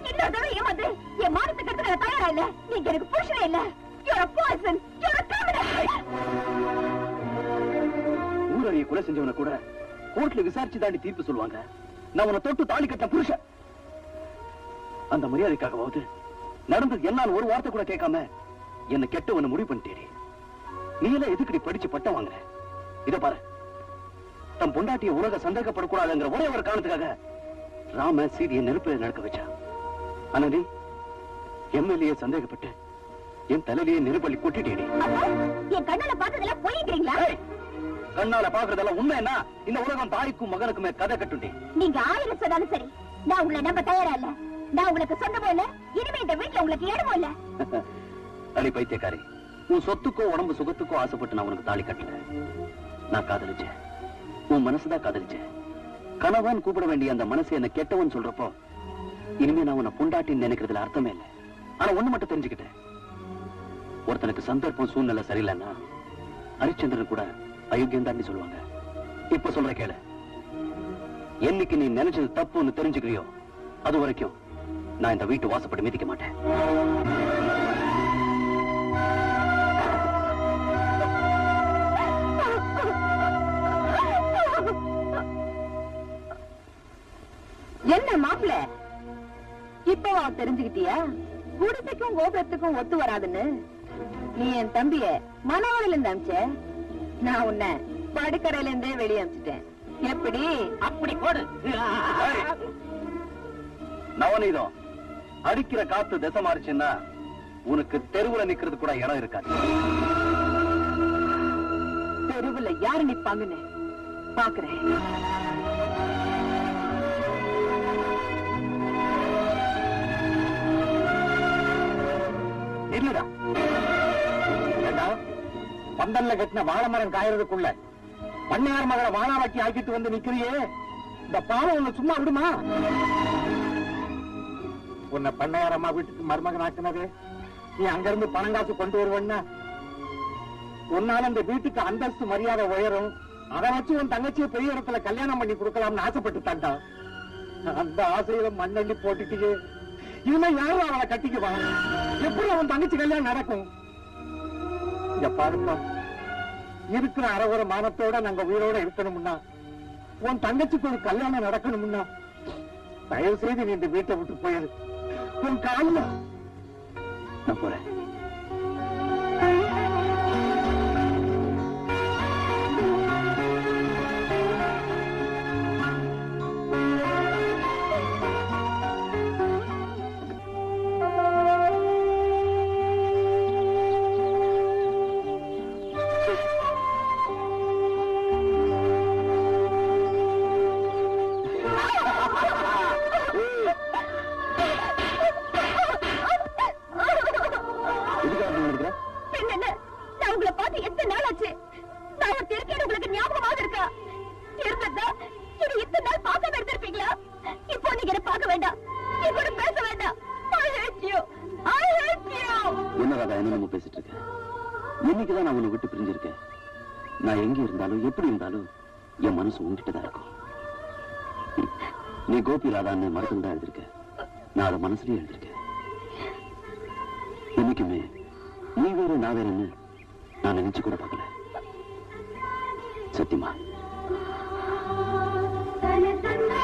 இன்னொரு தடவை ஏமாந்து என் மானத்தை கட்டுக்க தயாரா இல்ல. நீங்க எனக்கு புருஷனே இல்ல. You're a poison. You're a criminal. ஊரறிய கொலை செஞ்சவன கூட கோர்ட்ல விசாரிச்சு தாண்டி தீர்ப்பு சொல்லுவாங்க. நான் உன்னை தொட்டு தாலி கட்ட புருஷன். அந்த மரியாதைக்காகவாவது நடந்தது என்னால ஒரு வார்த்தை கூட கேட்காம என்ன கெட்டவன முடிவு பண்ணிட்டேடி. நீ எல்லாம் எதுக்கடி படிச்சு பட்டம் வாங்குற? இத பாரு, தம் பொண்டாட்டிய உலக சந்தேகப்படக்கூடாதுங்கிற ஒரே ஒரு காரணத்துக்காக ராம சீதையை நெருப்பில நடக்க வச்சா. ஆனா நீ எம்எல்ஏ சந்தேகப்பட்டு என் தலையிலேயே நெருப்பள்ளி கொட்டிட்டேடி. என் கண்ணால பார்த்ததெல்லாம் போயிக்கிறீங்களா? கண்ணால பாக்குறதெல்லாம் உண்மை என்ன? இந்த உலகம் தாய்க்கும் மகனுக்குமே கதை கட்டுண்டி. நீங்க 1000 சொன்னாலும் சரி, நான் உங்களை நம்ப தயாரா இல்ல. நான் உங்களுக்கு சொந்தமோ இல்ல, இனிமே இந்த வீட்டுல உங்களுக்கு இடமோ இல்ல. அடி பைத்தியக்காரி, உன் சொத்துக்கோ உடம்பு சுகத்துக்கோ ஆசைப்பட்டு நான் உனக்கு தாலி கட்டல. நான் காதலிச்சேன், உன் மனசுதான் காதலிச்சேன். கணவன் கூப்பிட வேண்டிய அந்த மனசை என்ன கெட்டவன் சொல்றப்போ இனிமே நான் உன்னை பொண்டாட்டின்னு நினைக்கிறதுல அர்த்தமே இல்லை. ஆனா ஒண்ணு மட்டும் தெரிஞ்சுக்கிட்டேன், ஒருத்தனுக்கு சந்தர்ப்பம் சூழ்நிலை சரியில்லைன்னா ஹரிச்சந்திரன் கூட அயோக்கியம் தாண்டி சொல்லுவாங்க. இப்ப சொல்ற கேளு, என்னைக்கு நீ நினைச்சது தப்புன்னு தெரிஞ்சுக்கிறியோ அது வரைக்கும் நான் இந்த வீட்டு வாசப்படி மிதிக்க மாட்டேன். என்ன மாப்பிள்ள, இப்போ தெரிஞ்சுக்கிட்டியா குடிசைக்கும் கோபுரத்துக்கும் ஒத்து வராதுன்னு? நீ என் தம்பிய மனவாளில இருந்து அமிச்ச, நான் உன்னை படுக்கரையில இருந்தே வெளியே அமிச்சிட்டேன். எப்படி? அப்படி போடு. நவநீதம், அடிக்கிற காத்து திசை மாறிச்சுன்னா உனக்கு தெருவுல நிக்கிறது கூட இடம் இருக்காது. தெருவுல யாரு நிப்பாங்கன்னு பாக்குறேன். இல்லடா, பந்தல்ல கட்டின வாழை மரம் காயறதுக்குள்ள பண்ணையார் மகளை வாழாவாக்கி ஆக்கிட்டு வந்து நிக்கிறியே, இந்த பாவம் உன்னை சும்மா விடுமா? உன்னை பண்ணையார் அம்மா வீட்டுக்கு மருமகன் ஆக்குனது நீ அங்கிருந்து பணம் காசு கொண்டு வருவன்னா உன்னால இந்த வீட்டுக்கு அந்தஸ்து மரியாதை உயரும். அதை வச்சு உன் தங்கச்சியை பெரிய இடத்துல கல்யாணம் பண்ணி கொடுக்கலாம்னு ஆசைப்பட்டு தாண்டா. அந்த ஆசையில மண்ணள்ளி போட்டுட்டு இனிமே யாரும் அவளை கட்டிக்குவா? எப்படி அவன் தங்கச்சி கல்யாணம் நடக்கும்? இங்க பாருப்பா, இருக்கிற அறகுற மானத்தோட நாங்க உயிரோட இருக்கணும்னா, உன் தங்கச்சிக்கு ஒரு கல்யாணம் நடக்கணும்னா தயவு செய்து நீ இந்த வீட்டை விட்டு போயிரு. உன் காலில் நான் போறேன். என் கூட பேச வேண்டாம். I hate you. I hate you. என்ன ராதா என்ன நம்ம பேசிட்டு இருக்க? இன்னைக்குதான் நான் உன்னை விட்டு பிரிஞ்சிருக்கேன். நான் எங்க இருந்தாலும் எப்படி இருந்தாலும் என் மனசு உங்ககிட்டதான் இருக்கும். நீ கோபி ராதான்னு மறந்து தான் எழுதிருக்க. நான் அதை மனசுலயே எழுதிருக்கேன். இன்னைக்குமே நீ வேற நான் வேறன்னு நான் நினைச்சு கூட பார்க்கல. சத்தியமா தந்தா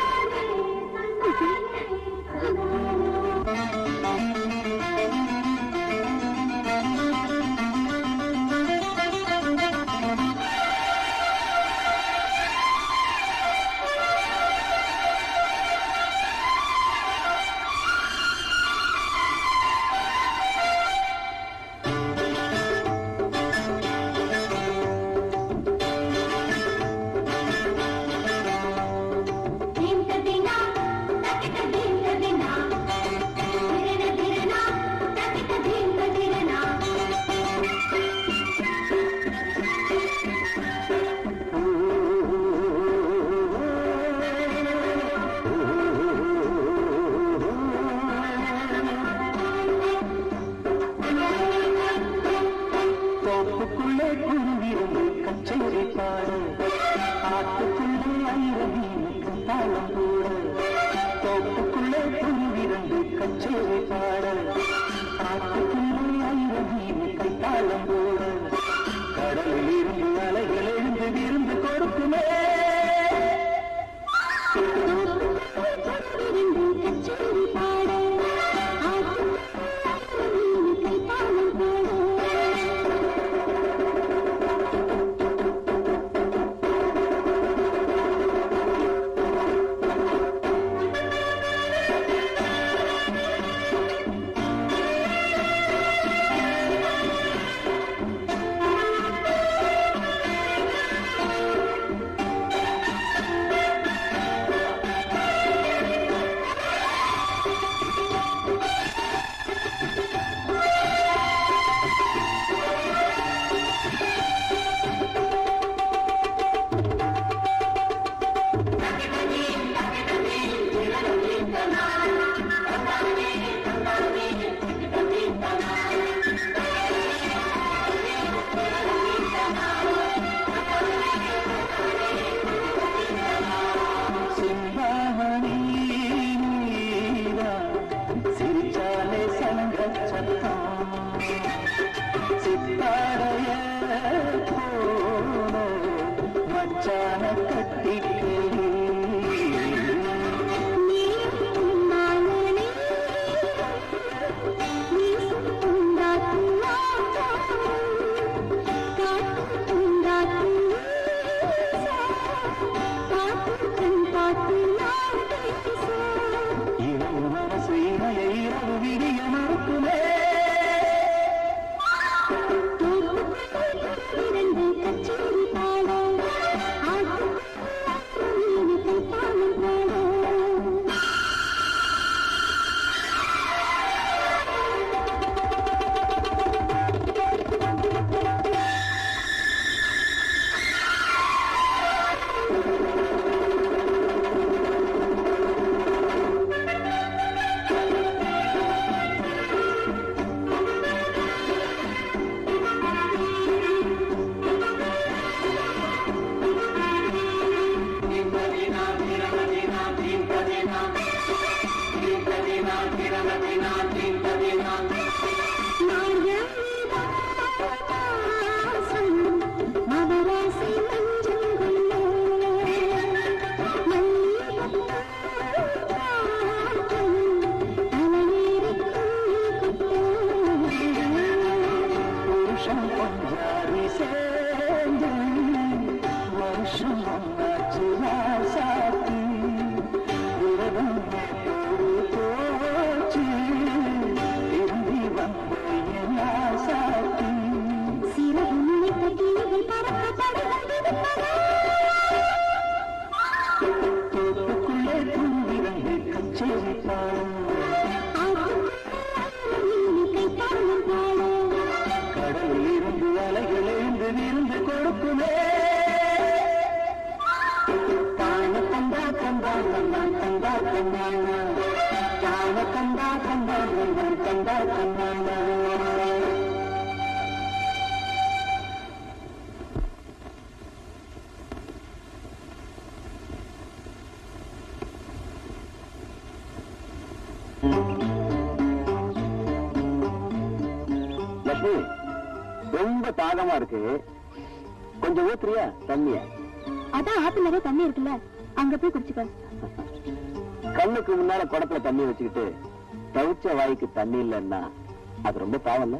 கண்டா கண்டா கண்டா கண்டா. லட்சுமி, ரொம்ப தாகமா இருக்கு, கொஞ்சம் ஊத்துறியா தண்ணிய? அதான் ஆத்துல நிறைய தண்ணி இருக்குல்ல, அங்க போய் குடிச்சுக்க. கண்ணுக்கு முன்னால குடத்துல தண்ணி வச்சுக்கிட்டு தவிச்ச வாய்க்கு தண்ணி இல்லைன்னா அது ரொம்ப பாவம்ல.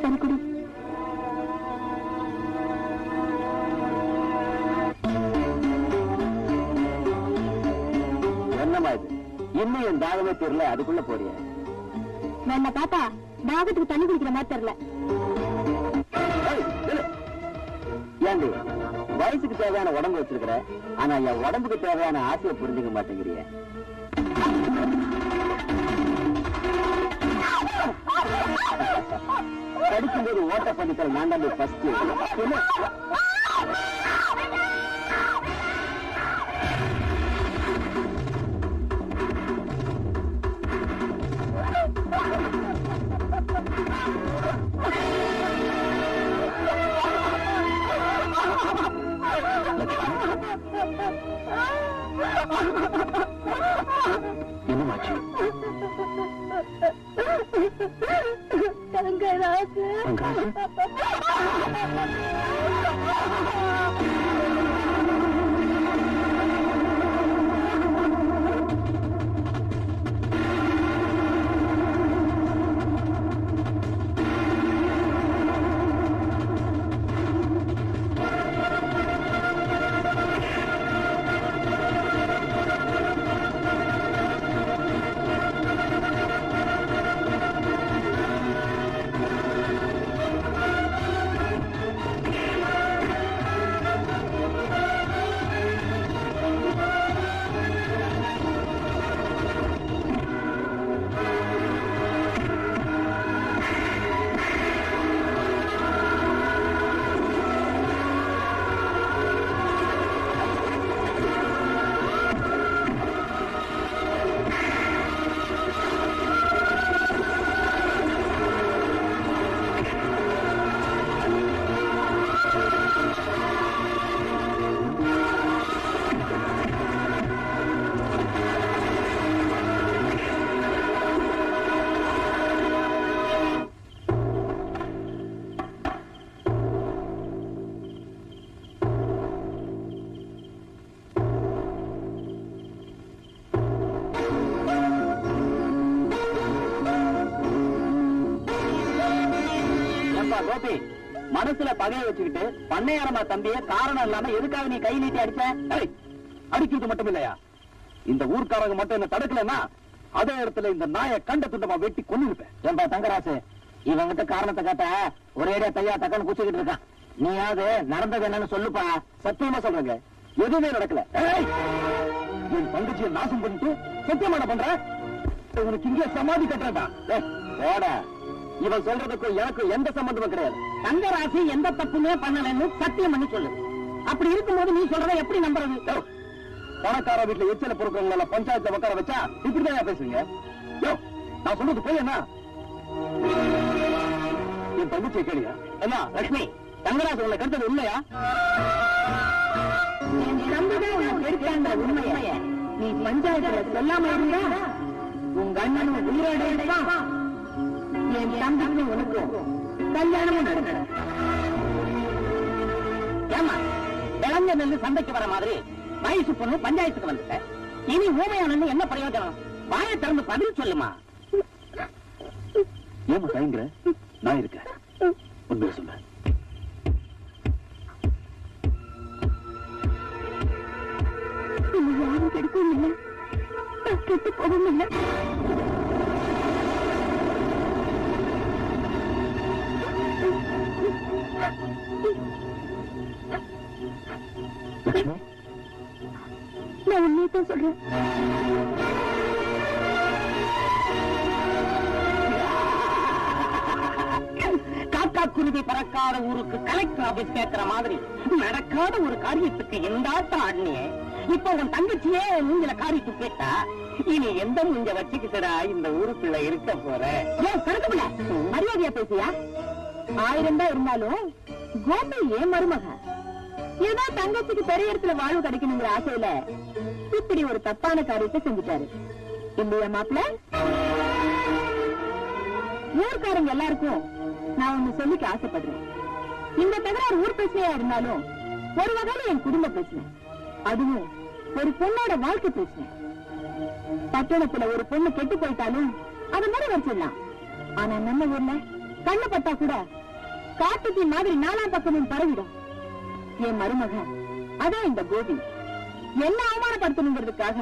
சரி குடி. என்னமா இது, இன்னும் என் தாகமே தெரியல, அதுக்குள்ள போறிய? வேணா தாத்தா, தாகத்துக்கு தண்ணி குடிக்கிற மாதிரி தெரியல. ஏண்டி, வயசுக்கு தேவையான உடம்பு வச்சிருக்கிற, ஆனா என் உடம்புக்கு தேவையான ஆசையை புரிஞ்சுக்க மாட்டேங்கிறிய. படிக்கும்போது ஓட்ட பண்ணித்தர நான் தான் ஃபர்ஸ்ட். என்னமாச்சு? தங்கராசு. கோபி, மனசுல பகையை வச்சுக்கிட்டு பண்ணையாரமா தம்பிய காரணம் இல்லாம எதுக்காக நீ கை நீட்டி அடிச்ச? அடிக்கிறது மட்டும் இல்லையா, இந்த ஊர்க்காரங்க மட்டும் என்ன தடுக்கலன்னா அதே இடத்துல இந்த நாயை கண்ட துண்டமா வெட்டி கொன்னுருப்பேன். ஏன்பா தங்கராசு, இவங்கிட்ட காரணத்தை கேட்ட ஒரே தையா தக்கன்னு குச்சிக்கிட்டு இருக்கான். நீயாவது நடந்தது என்னன்னு சொல்லுப்பா. சத்தியமா சொல்றேங்க, எதுவுமே நடக்கல. என் தங்கச்சியை நாசம் பண்ணிட்டு சத்தியமான பண்ற, உனக்கு இங்கே சமாதி கட்டுறதா? போட, இவன் சொல்றதுக்கும் எனக்கும் எந்த சம்பந்தமும் கிடையாது. தங்கராசி எந்த தப்புமே பண்ணலன்னு சத்தியம் பண்ணி சொல்லு. அப்படி இருக்கும்போது நீ சொல்றத எப்படி நம்புறது? பணக்கார வீட்டுல எச்சல பொறுக்கிறவங்கள பஞ்சாயத்துல உட்கார வச்சா இப்படிதான் பேசுவீங்க? நான் சொன்னது போய் என்ன, என் தங்கச்சியை கேளியா? என்ன லட்சுமி, தங்கராசு உங்களை கருத்தது உண்மையா? உண்மைய நீ பஞ்சாயத்துல சொல்லாம இருந்தா உங்க அண்ணனும் உயிரோட இருப்பான், என் தம்பிக்கும் உனக்கும் கல்யாணமும் நடக்கும். ஏமா விளஞ்ச நெல்லு சந்தைக்கு வர மாதிரி வயசு பொண்ணு பஞ்சாயத்துக்கு வந்துட்ட, இனி ஊமையான என்ன பிரயோஜனம்? வாயை திறந்து பதில் சொல்லுமா. ஏமா தயங்குற? நான் இருக்கேன், உண்மையை சொல்ல. யாரும் கெடுக்கவும் இல்லை, கெட்டு போகவும் இல்லை. லட்சுமி, நான் உண்மையத்தான் சொல்றேன். காக்கா குருவி பறக்காத ஊருக்கு கலெக்டர் ஆபீஸ் கேட்கிற மாதிரி நடக்காத ஒரு காரியத்துக்கு எந்தாட்டம் ஆடினியே. இப்ப உன் தங்கச்சியே மூஞ்சில காரி துப்பிட்டா இனி எந்த மூஞ்ச வச்சுக்கிட்டா இந்த ஊருக்குள்ள இருக்க போற? கணக்குல மரியாதையா பேசியா? 1000 தான் இருந்தாலும் கோபி ஏன் மருமக? ஏதோ தங்கச்சிக்கு பெரிய இடத்துல வாழ்வு கிடைக்கணுங்கிற ஆசையில இப்படி ஒரு தப்பான காரியத்தை செஞ்சுட்டாரு இல்லையா மாப்பிள்ள? ஊர்க்காரங்க எல்லாருக்கும் நான் ஒண்ணு சொல்லிக்க ஆசைப்படுறேன். இந்த தகராறு ஊர் பிரச்சனையா இருந்தாலும் ஒரு வகையில என் குடும்ப பிரச்சனை, அதுவும் ஒரு பொண்ணோட வாழ்க்கை பிரச்சனை. பட்டணத்துல ஒரு பொண்ணு கெட்டு போயிட்டாலும் அது மாதிரி வச்சிடலாம். ஆனா நம்ம ஊர்ல கண்ணு பட்டா கூட காட்டுத்தீ மாதிரி 4 பக்கமும் பரவிடும். என் மருமக அதான் இந்த கோபி என்ன அவமானப்படுத்தணுங்கிறதுக்காக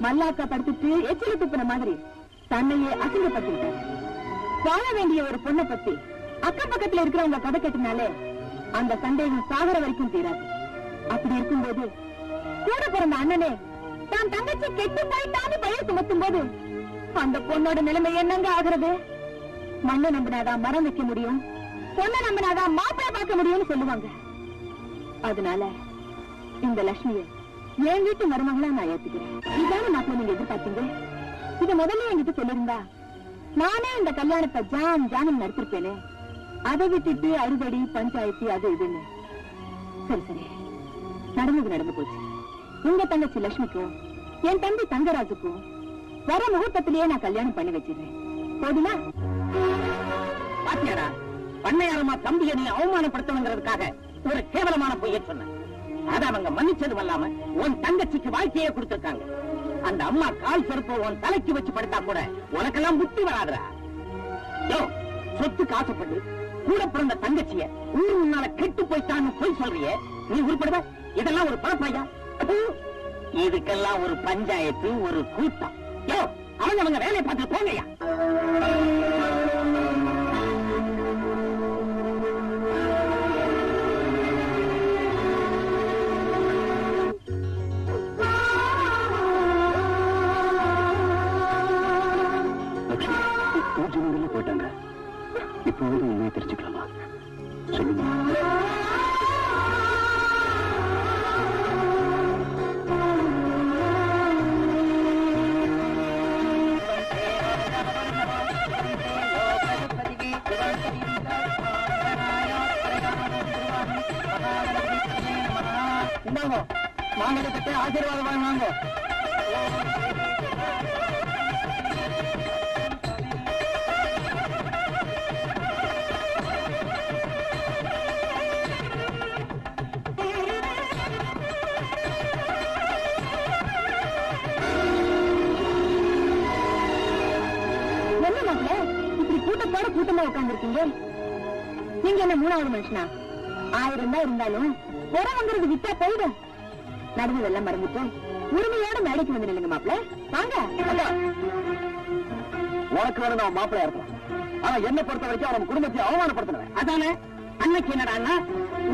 மல்லாக்கா படுத்துட்டு எச்சில துப்புன மாதிரி தன்னையே அசிங்கப்படுத்திட்டார். வாழ வேண்டிய ஒரு பொண்ணை பத்தி அக்கம் பக்கத்துல இருக்கிறவங்க கதை கேட்டனாலே அந்த சந்தேகம் சாகர வரைக்கும் தீராது. அப்படி இருக்கும்போது கூட பிறந்த அண்ணனே தான் தங்கச்சி கெட்டு போயிட்டான்னு பயிர் சுமத்தும் போது அந்த பொண்ணோட நிலைமை என்னங்க ஆகுறது? மண்ணை நம்பினாதான் மரம் வைக்க முடியும், பொண்ணை நம்பினாதான் மாப்பிள்ளை பார்க்க முடியும்னு சொல்லுவாங்க. அதனால இந்த லட்சுமியை என் வீட்டு மருமகளா நான் ஏத்துக்கிறேன். இதான மாப்பிள்ளை நீங்க எதிர்பார்த்தீங்க? இத முதல்ல என்கிட்ட சொல்லிருந்தா நானே இந்த கல்யாணத்தை ஜானம் நடத்திருப்பேனே. அதை விட்டுட்டு அறுபடி பஞ்சாயத்து அது இதுன்னு. சரி சரி, நடந்து போச்சு. உங்க தங்கச்சி லட்சுமிக்கும் என் தம்பி தங்கராஜுக்கும் வர முகூர்த்தத்திலேயே நான் கல்யாணம் பண்ணி வச்சிருக்கேன். போதுமா? பாத்தியாடா, பண்ணையாரமா தம்பியை நீ அவமானப்படுத்தணுங்கிறதுக்காக ஒரு கேவலமான பொய்யை சொன்ன. அதை அவங்க மன்னிச்சதும் இல்லாம உன் தங்கச்சிக்கு வாழ்க்கையே கொடுத்திருக்காங்க. அந்த அம்மா கால் செருப்ப உன் தலைக்கு வச்சு படுத்தா கூட உனக்கெல்லாம் புத்தி வராதுடா. சொத்துக்கு ஆசைப்பட்டு கூட பிறந்த தங்கச்சிய ஊர் முன்னால கெட்டு போய்த்தான்னு போய் சொல்றிய, நீ உருப்படுவ? இதெல்லாம் ஒரு பழப்பையா? இதுக்கெல்லாம் ஒரு பஞ்சாயத்து, ஒரு கூட்டம். அவங்க வேலையை பார்த்து போங்கயா. போயிட்டாங்க. இப்போது உண்மையை தெரிஞ்சுக்கலாமா? சொல்லுங்க. இந்தாங்க மாங்கடி கட்டி ஆசீர்வாதம் வாங்க. கூட்டமா உட்கார்ந்துருக்கீங்க. நீங்க என்ன 3வது மனுஷனா? 1000 தான் இருந்தாலும் உறவுங்கிறது விட்டா போயிடும். நடந்ததெல்லாம் மறந்துட்டு உரிமையோட மேடைக்கு வந்து நில்லுங்க மாப்பிள்ள. வாங்க. உனக்கு வேணும் அவன் மாப்பிள்ளையா இருக்கலாம். ஆனா என்ன பொறுத்த வரைக்கும் அவன் குடும்பத்தை அவமானப்படுத்தினவன். அதானே அன்னைக்கு என்னடா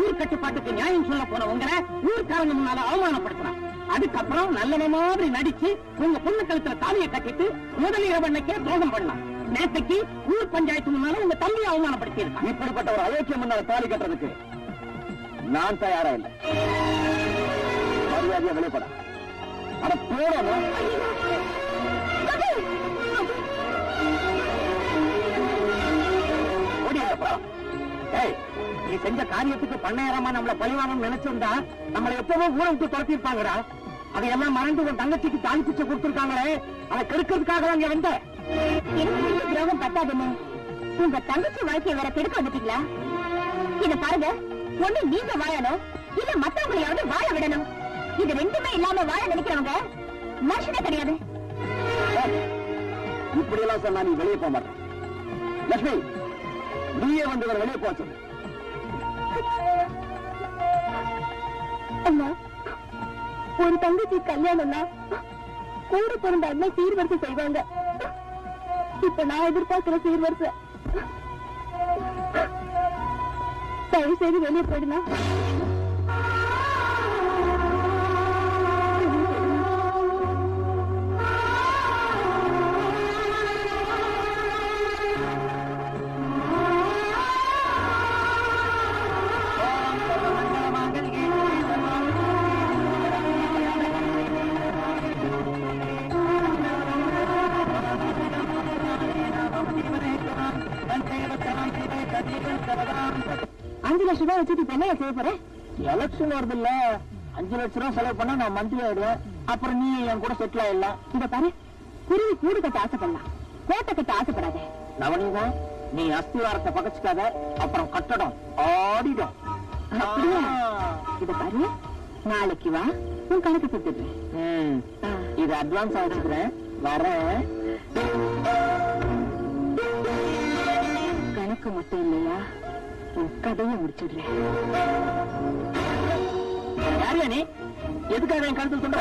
ஊர் கட்டுப்பாட்டுக்கு நியாயம் சொல்ல போன உங்களை ஊர்க்காரங்க முன்னால அவமானப்படுத்தினான். அதுக்கப்புறம் நல்ல மாதிரி நடிச்சு உங்க பொண்ணு கழுத்துல தாலியை கட்டிட்டு முதலிரவண்ணைக்கே துரோகம் பண்ணான். நேற்றைக்கு ஊர் பஞ்சாயத்து முன்னால உங்க தம்பியை அவமானப்படுத்தி இருக்கான். இப்படிப்பட்ட ஒரு அயோக்கியம் முன்னால தாலி கட்டுறதுக்கு நான் தயாரா இல்லை. மரியாதையா வெளிப்பட. அட போறோம். நீ செஞ்ச காரியத்துக்கு பண்ணையாரமா நம்மள பழிவாங்கன்னு நினைச்சிருந்தா நம்மளை எப்பவோ ஊரை விட்டு துரத்திருப்பாங்கடா. அதையெல்லாம் மறந்து உன் தங்கச்சிக்கு தாலி பிச்சை கொடுத்திருக்காங்களே, அதை கெடுக்கிறதுக்காக அங்க வந்த துரோகம் பத்தாதுன்னு உங்க தங்கச்சி வாழ்க்கையை வேற கெடுக்க வந்துட்டீங்களா? இத பாருங்க, ஒண்ணு நீங்க வாழணும், இல்ல மத்தவங்களையாவது வாழ விடணும். இது ரெண்டுமே இல்லாம வாழ நினைக்கிறவங்க மனுஷனே கிடையாது. இப்படி எல்லாம் சொன்னா நீ வெளியே போக மாட்டேன். லட்சுமி, நீயே வந்து வெளியே போச்சு. அம்மா, ஒரு தங்கச்சி கல்யாணம்னா கூட பிறந்த அண்ணன் சீர்வரிசை செய்வாங்க. இப்ப நான் எதிர்பார்க்கிற சீர்வரிசை. தயவு செய்து வெளியே போயிடலாம். எல்லாம் வச்சுட்டு இப்ப என்ன செய்ய போறேன்? எலெக்ஷன் வருது இல்ல, 5 லட்சம் ரூபாய் செலவு பண்ணா நான் மந்திரி ஆயிடுவேன். அப்புறம் நீ என் கூட செட்டில் ஆயிடலாம். இத பாரு, குருவி கூடு கட்ட ஆசைப்படலாம், கோட்டை கட்ட ஆசைப்படாத. நவனிதா, நீ அஸ்திவாரத்தை பகச்சுக்காத, அப்புறம் கட்டடம் ஆடிடும். அப்படியா? இத பாரு, நாளைக்கு வா, உன் கணக்கு கொடுத்துடுறேன். இது அட்வான்ஸ் ஆச்சுக்கிறேன், வரேன். கணக்கு மட்டும் இல்லையா, உன் கதையை முடிச்சிடுறேன். யாரியா நீ? எதுக்காக என் கழுத்து சொல்ற?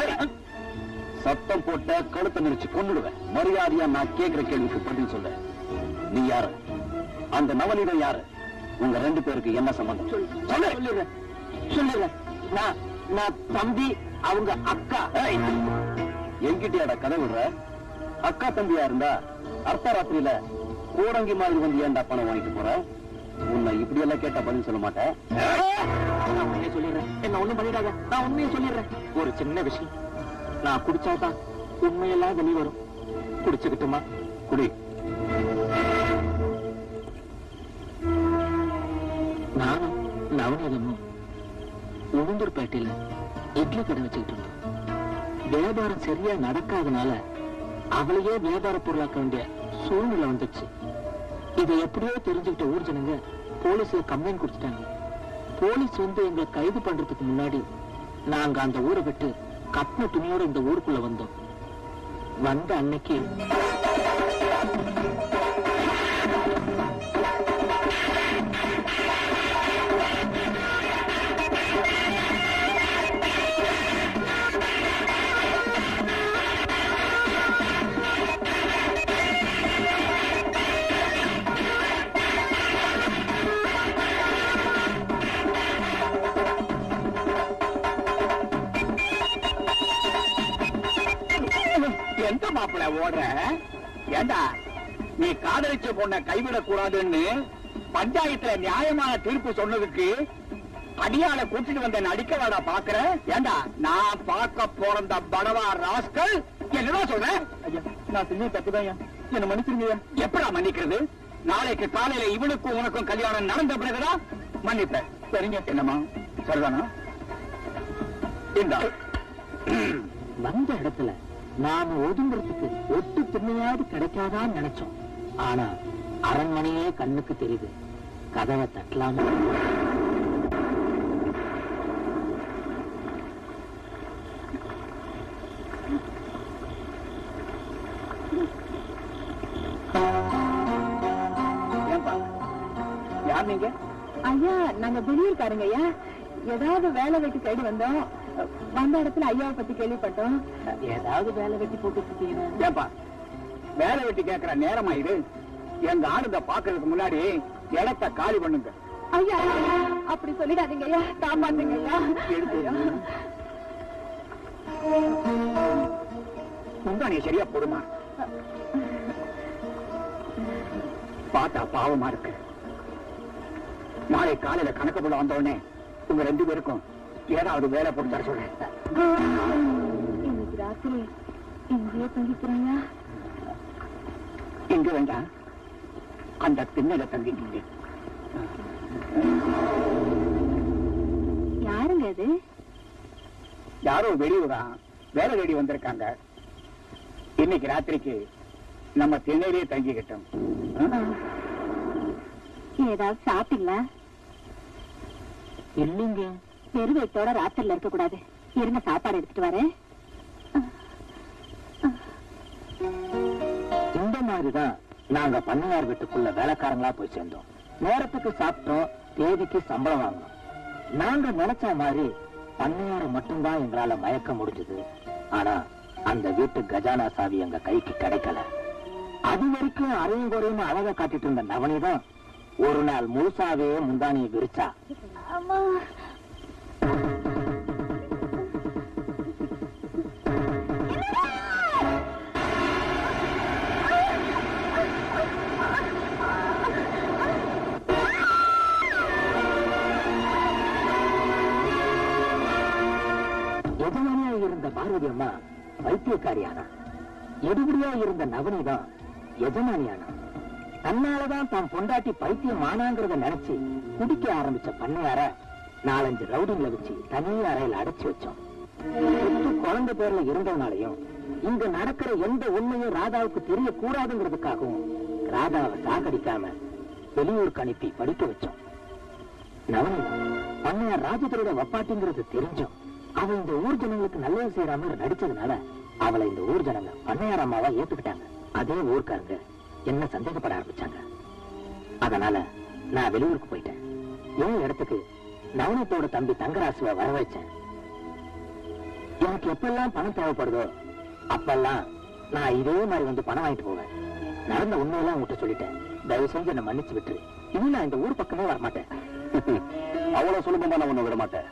சத்தம் போட்ட கழுத்தை நெரிச்சு கொன்னுடுவேன். மரியாதையா நான் கேட்கிற கேள்விக்கு பதில் சொல்ல. நீ யாரு? அந்த நவநீதம் யாரு? உங்க 2 பேருக்கு என்ன சம்பந்தம்? சொல்லுறேன். நான் தம்பி, அவங்க அக்கா. என்கிட்டயாட கதை விடுற? அக்கா தம்பியா இருந்தா அர்த்தராத்திரியில கூடங்கி மாதிரி வந்து ஏன்டா பணம் வாங்கிட்டு போற? உன்னை இப்படி எல்லாம் கேட்டா பதில் சொல்ல மாட்டேன். சொல்லிடுறேன், என்ன ஒண்ணும் பண்ணிடாத, நான் உண்மையை சொல்லிடுறேன். ஒரு சின்ன விஷயம், நான் குடிச்சாதான் உண்மையெல்லாம் வெளியே வரும். குடிச்சுக்கிட்டுமா? குடி. நானும் நவநீதமும் உளுந்தூர்பேட்டையில இட்லி கடை வச்சுக்கிட்டு இருந்தோம். வியாபாரம் சரியா நடக்காதனால அவளையே வியாபார பொருளாக்க வேண்டிய சூழ்நிலை வந்துச்சு. இதை எப்படியோ தெரிஞ்சுக்கிட்ட ஊர் ஜனங்க போலீஸ்ல கம்ப்ளைண்ட் கொடுத்துட்டாங்க. போலீஸ் வந்து எங்களை கைது பண்றதுக்கு முன்னாடி நாங்க அந்த ஊரை விட்டு கட்டின துணியோட இந்த ஊருக்குள்ள வந்தோம். வந்த அன்னைக்கு எந்த மாப்பிள்ள ஓடுற? ஏண்டா, நீ காதலிச்ச பொண்ணை கைவிடக் கூடாதுன்னு பஞ்சாயத்துல நியாயமான தீர்ப்பு சொன்னதுக்கு அடியாள கூட்டிட்டு வந்த நடிக்கவாடா பாக்குற? ஏண்டா, நான் பார்க்க போறந்த படவா ராஸ்கல் என்னதான் சொல்றேன்? ஐயா, நான் செஞ்ச தப்புதான், என்ன மன்னிச்சிருங்க. எப்படா மன்னிக்கிறது? நாளைக்கு காலையில இவனுக்கும் உனக்கும் கல்யாணம் நடந்த பிறகுதான் மன்னிப்பேன். சரிங்க. என்னம்மா சரிதானா? வந்த இடத்துல நாம ஒதுங்கிறதுக்கு ஒட்டு திண்ணையாவது கிடைக்காதான்னு நினைச்சோம். ஆனா அரண்மனையே கண்ணுக்கு தெரியுது. கதவை தட்டலாமா? யார் நீங்க? ஐயா, நாங்க வெளியூர்காரங்க ஐயா. ஏதாவது வேலை வெட்டி தேடி வந்தோம். வந்த இடத்துல ஐயாவை பத்தி கேள்விப்பட்டோம். ஏதாவது வேலை வெட்டி போட்டு இருக்கீங்க? ஏப்பா, வேலை வெட்டி கேட்கிற நேரமா இது? எங்க ஆளுங்க பாக்குறதுக்கு முன்னாடி இடத்தை காலி பண்ணுங்க. ஐயா, அப்படி சொல்லிடாதீங்க ஐயா, காப்பாத்துங்க ஐயா. முந்தானிய சரியா போடுமா? பார்த்தா பாவமா இருக்கு. நாளை காலையில கணக்கு போல வந்த உடனே உங்க 2 பேருக்கும் ஏதாவது வேலை போட்டு தர சொல்றேன். இன்னைக்கு ராத்திரி இங்கேயே தங்கிக்கிறீங்க? இங்க வேண்டாம், அந்த திண்ணையில தங்கிட்டீங்க. யாருங்க அது? யாரோ வெளியூரா வேலை தேடி வந்திருக்காங்க. இன்னைக்கு ராத்திரிக்கு நம்ம திண்ணையிலே தங்கிக்கிட்டோம். ஏதாவது சாப்பிட்டீங்களா? இல்லைங்க. பெருவெட்டோட ராத்திரில இருக்க கூடாது. இருங்க, சாப்பாடு எடுத்துட்டு வரேன். இந்த மாதிரிதான் நாங்க பண்ணையார் வீட்டுக்குள்ள வேலைக்காரங்களா போய் சேர்ந்தோம். நேரத்துக்கு சாப்பிட்டோம், தேதிக்கு சம்பளம் வாங்கணும். நாங்க நினைச்ச மாதிரி பண்ணையார மட்டும்தான் எங்களால மயக்க முடிஞ்சது. ஆனா அந்த வீட்டு கஜானா சாவி எங்க கைக்கு கிடைக்கல. அது வரைக்கும் அரையும் குறையும் அழகா காட்டிட்டு இருந்த நவனிதான் ஒரு நாள் முழுசாவே முந்தானியை விரிச்சா. எஜமானியா இருந்த பார்வதி அம்மா வைத்தியக்காரியானா, எடுபடியா இருந்த நவனிதான் எஜமானியானா. தன்னாலதான் தான் பொண்டாட்டி பைத்தியம் ஆனாங்கிறத நினைச்சு குடிக்க ஆரம்பிச்ச பண்ணையார 4-5 ரவுடிங்களை வச்சு தனி அறையில அடைச்சு வச்சோம். குழந்தை பேர்ல இருந்ததுனாலையும் இங்க நடக்கிற எந்த உண்மையும் ராதாவுக்கு தெரியக்கூடாதுங்கிறதுக்காகவும் ராதாவை சாகடிக்காம வெளியூருக்கு அனுப்பி படிக்க வச்சோம். நவனி பண்ணையார் ராஜதுரோட வப்பாட்டிங்கிறது தெரிஞ்சோம் அவன் இந்த ஊர் ஜனங்களுக்கு நல்லது செய்யற மாதிரி நடிச்சதுனால அவளை இந்த ஊர் ஜனங்க பண்ணையார் அம்மாவா ஏத்துக்கிட்டாங்க. அதே ஊருக்காரங்க என்ன சந்தேகப்பட ஆரம்பிச்சாங்க. அதனால நான் வெளியூருக்கு போயிட்டேன். என் இடத்துக்கு நவனத்தோட தம்பி தங்கராசுவ வரவழைச்சேன். எனக்கு எப்பெல்லாம் பணம் தேவைப்படுதோ அப்பெல்லாம் நான் இதே மாதிரி வந்து பணம் வாங்கிட்டு போவேன். நடந்த உண்மையெல்லாம் உங்ககிட்ட சொல்லிட்டேன். தயவு செஞ்சு என்ன மன்னிச்சு விட்டுரு. இன்னும் நான் இந்த ஊர் பக்கமே வரமாட்டேன். அவ்வளவு சுலபமா நான் உன்னை விட மாட்டேன்.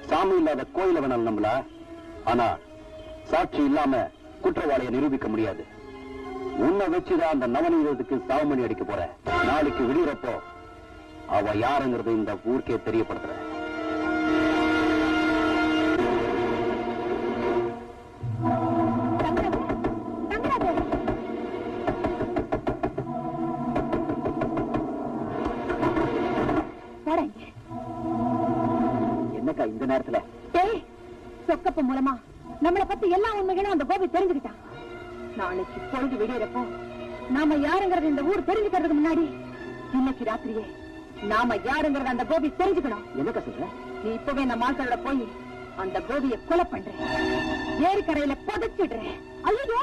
சாமி இல்லாத கோயில வேணாலும் நம்பல, ஆனா சாட்சி இல்லாம குற்றவாளியை நிரூபிக்க முடியாது. உன்னை வச்சுதான் அந்த நவநீதத்துக்கு சாவமணி அடிக்க போற. நாளைக்கு விடியறப்போ அவ யாருங்கிறது இந்த ஊருக்கே தெரியப்படுத்துற. என்னக்கா இந்த நேரத்துல? சொக்கப்ப மூலமா நம்மளை பத்தி எல்லா உண்மைகளும் அந்த கோபி தெரிஞ்சுக்கிட்டான். நாளைக்கு பொழுது விடியறப்போ நாம யாருங்கிறது இந்த ஊர் தெரிஞ்சுக்கிறதுக்கு முன்னாடி இன்னைக்கு ராத்திரியே நாம யாருங்கிறத அந்த கோபி தெரிஞ்சுக்கணும். என்னக்கா சொல்ற? நீ இப்பவே இந்த மாசோட போய் அந்த கோபியை கொலை பண்ற, ஏரிக்கரையில புதைச்சிடுற. ஐயோ,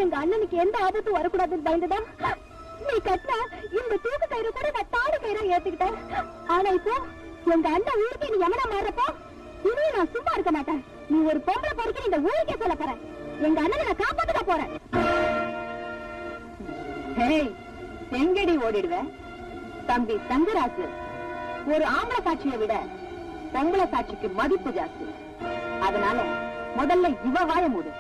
எங்க அண்ணனுக்கு எந்த ஆபத்தும் வரக்கூடாதுன்னு பயந்துதா நீ கட்டின இந்த தூக்கு கயிறு கூட நான் தாடு கயிறா ஏத்துக்கிட்டேன். ஆனா இப்போ எங்க அண்ணன் ஊருக்கு நீ எமனா மாறப்போ இனியும் நான் சும்மா இருக்க மாட்டேன். நீ ஒரு பொம்பளை பொறுக்கி இந்த ஊருக்கே சொல்ல போற. எங்க அண்ணனை நான் காப்பாத்துக்க போறேன். எங்கடி ஓடிடுவ தம்பி தங்கராசு? ஒரு ஆம்பளை சாட்சியை விட பொம்பளை சாட்சிக்கு மதிப்பு ஜாஸ்தி. அதனால முதல்ல இவ வாய மூடு.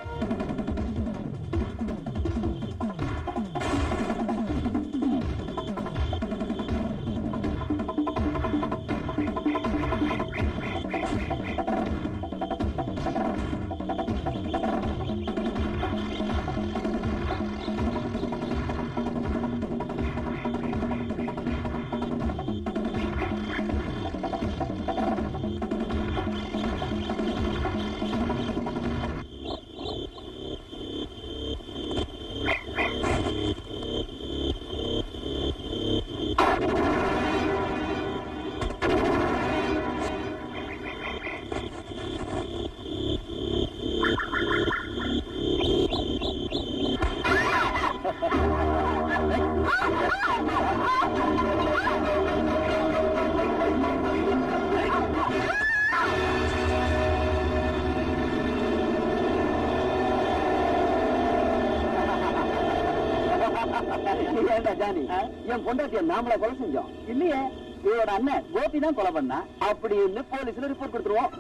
என் பொண்டாட்டிய நாமள கொலை செஞ்சோம் இல்லையே, இவரோட அண்ணன் கோபி தான் கொலை பண்ணா அப்படின்னு போலீஸ்ல ரிப்போர்ட் கொடுத்துருவோம்.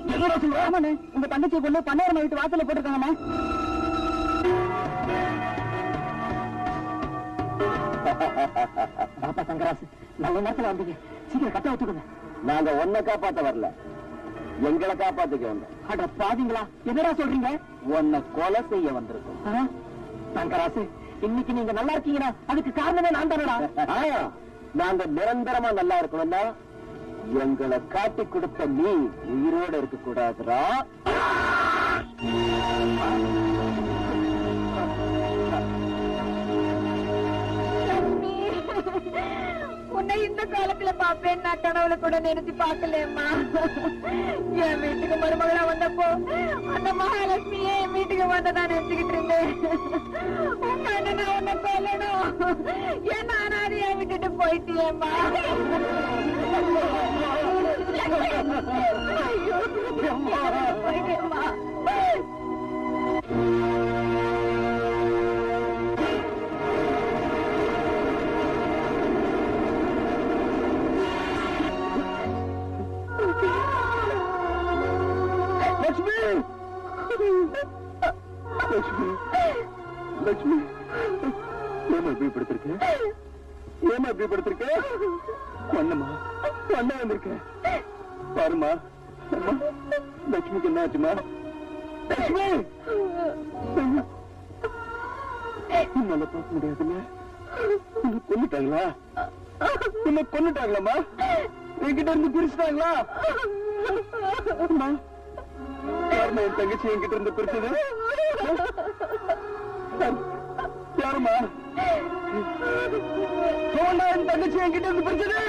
ஆமாண்ணே, உங்க தங்கச்சியை கொண்டு பண்ணையார் வீட்டு வாசல்ல போட்டிருக்காங்கண்ணே. பாப்பா தங்கராசு, நல்ல நேரத்துல வந்தீங்க. சீக்கிரம் கட்ட வச்சுக்கோங்க. நாங்க ஒன்ன காப்பாத்த வரல, எங்களை காப்பாத்திக்க வந்தோம். அட பாத்தீங்களா, என்னடா சொல்றீங்க? உன்னை கொலை செய்ய வந்திருக்கோம். தங்கராசு, இன்னைக்கு நீங்க நல்லா இருக்கீங்கன்னா அதுக்கு காரணமே நான் தானடா. நாங்க நிரந்தரமா நல்லா இருக்கணும்னா எங்களை காட்டி கொடுத்த நீ உயிரோட இருக்க கூடாதுரா. உன்னை இந்த காலத்துல பாப்பேன் நான் கனவுல கூட நினைச்சு பாக்கலம்மா. என் வீட்டுக்கு மருமகளா வந்தப்போ அந்த மகாலட்சுமியே என் வீட்டுக்கு வந்ததான் நினைச்சுக்கிட்டு இருந்தேன். உங்க அண்ணன் உன்னை கொல்லணும், என்ன அனாதையா விட்டுட்டு போயிட்டியேம்மா. ஐயோ, போயிட்டேம்மா. லட்சுமி, ஏமா இப்படி படுத்திருக்க? ஏமா இப்படி படுத்திருக்க? ஒண்ணமா ஒண்ண வந்திருக்க பாருமா. லட்சுமிக்கு என்ன ஆச்சுமா? லட்சுமி, உன்னால பார்க்க முடியாதுல்ல? உன்னை கொன்னுட்டாங்களா? உன்னை கொன்னுட்டாங்களாம்மா? என்கிட்ட இருந்து பிரிச்சுட்டாங்களா? யாருமா என் தங்கச்சி என்கிட்ட இருந்து பிரிச்சது? யாருமா என் தங்கச்சி என்கிட்ட இருந்து பிரிச்சது?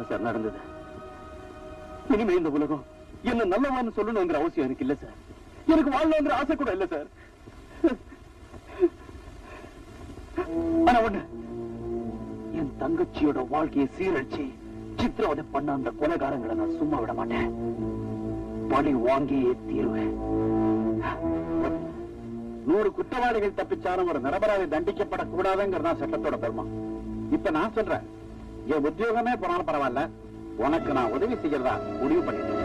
சார் நடந்தது. இனிமே இந்த உலகம் என்ன நல்லவான்னு சொல்லணுங்கிற அவசியம் எனக்கு இல்ல சார். எனக்கு வாழணுங்கிற ஆசை கூட இல்ல சார். ஆனா ஒண்ணு, என் தங்கச்சியோட வாழ்க்கையை சீரழிச்சு சித்திரவதை பண்ண அந்த கொலைகாரங்களை நான் சும்மா விட மாட்டேன். பழி வாங்கியே தீருவேன். 100 குற்றவாளிகள் தப்பிச்சாலும் ஒரு நிரபராதி தண்டிக்கப்படக்கூடாதுங்கிறதா சட்டத்தோட பெருமா. இப்ப நான் சொல்றேன், என் உத்தியோகமே போனாலும் பரவாயில்ல, உனக்கு நான் உதவி செய்யறதா முடிவு பண்ணிட்டேன்.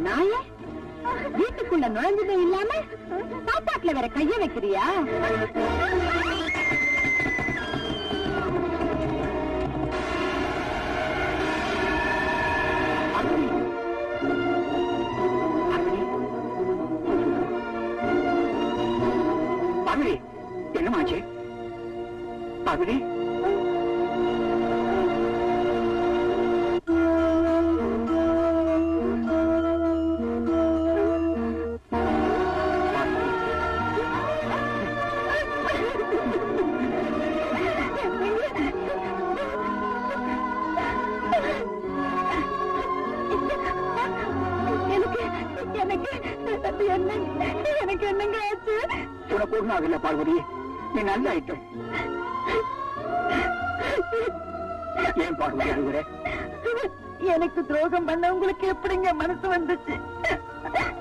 நாய வீட்டுக்குள்ள நுழைஞ்சதும் இல்லாம சாப்பாட்டுல வேற கைய வைக்கிறியா? என்னமாச்சு பகுதி? எனக்கு என்னங்க ஆச்சு? உனக்கு ஒண்ணும் ஆகல பார்வதி, நீ நல்ல ஐட்டம். ஏன் பார்வதி அழுகுற? எனக்கு துரோகம் பண்ண உங்களுக்கு எப்படிங்க மனசு வந்துச்சு?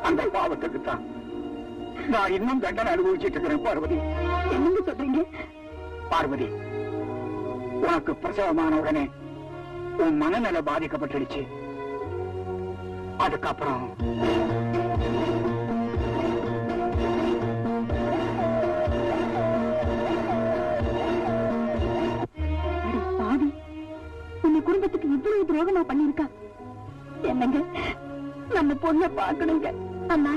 அந்த பாவத்துக்கு தான் நான் இன்னும் தண்டனை அனுபவிச்சுட்டு இருக்கிறேன் பார்வதி. என்னங்க சொல்றீங்க? பார்வதி, உனக்கு பிரசவமான உடனே உன் மனநல பாதிக்கப்பட்டுடுச்சு. அதுக்கப்புறம் பாவி, உன்னை குடும்பத்துக்கு இவ்வளவு துரோகமா பண்ணிருக்கா? என்னங்க, நம்ம பொண்ணை பாக்கணுங்க. அம்மா,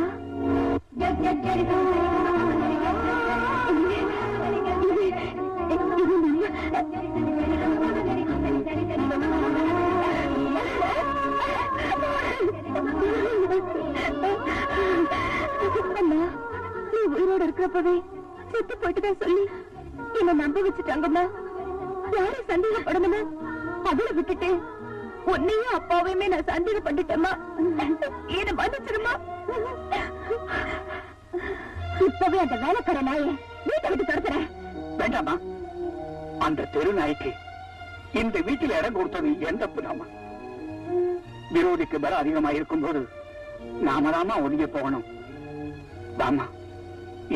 அம்மா, நீ உயிரோட இருக்கிறப்பவே செத்து போயிட்டுதான் சொல்லி என்ன நம்ப வச்சுட்டாங்கம்மா. யாரும் சந்தேகப்படணுமா? அவளை விட்டுட்டு உன்னையும் அப்பாவையுமே நான் சந்தேகம் பண்ணிட்டேம்மா. என்ன மன்னிச்சிருமா? இப்பவே அந்த வேலைக்கார நாயை வீட்டை விட்டு துரத்துறேன். வேண்டாமா, அந்த தெரு நாய்க்கு இந்த வீட்டில் இடம் கொடுத்தது எந்த புதாமா? விரோதிக்கு பலம் அதிகமா இருக்கும் போது நாம தாமா ஒதுங்கி போகணும். வாமா,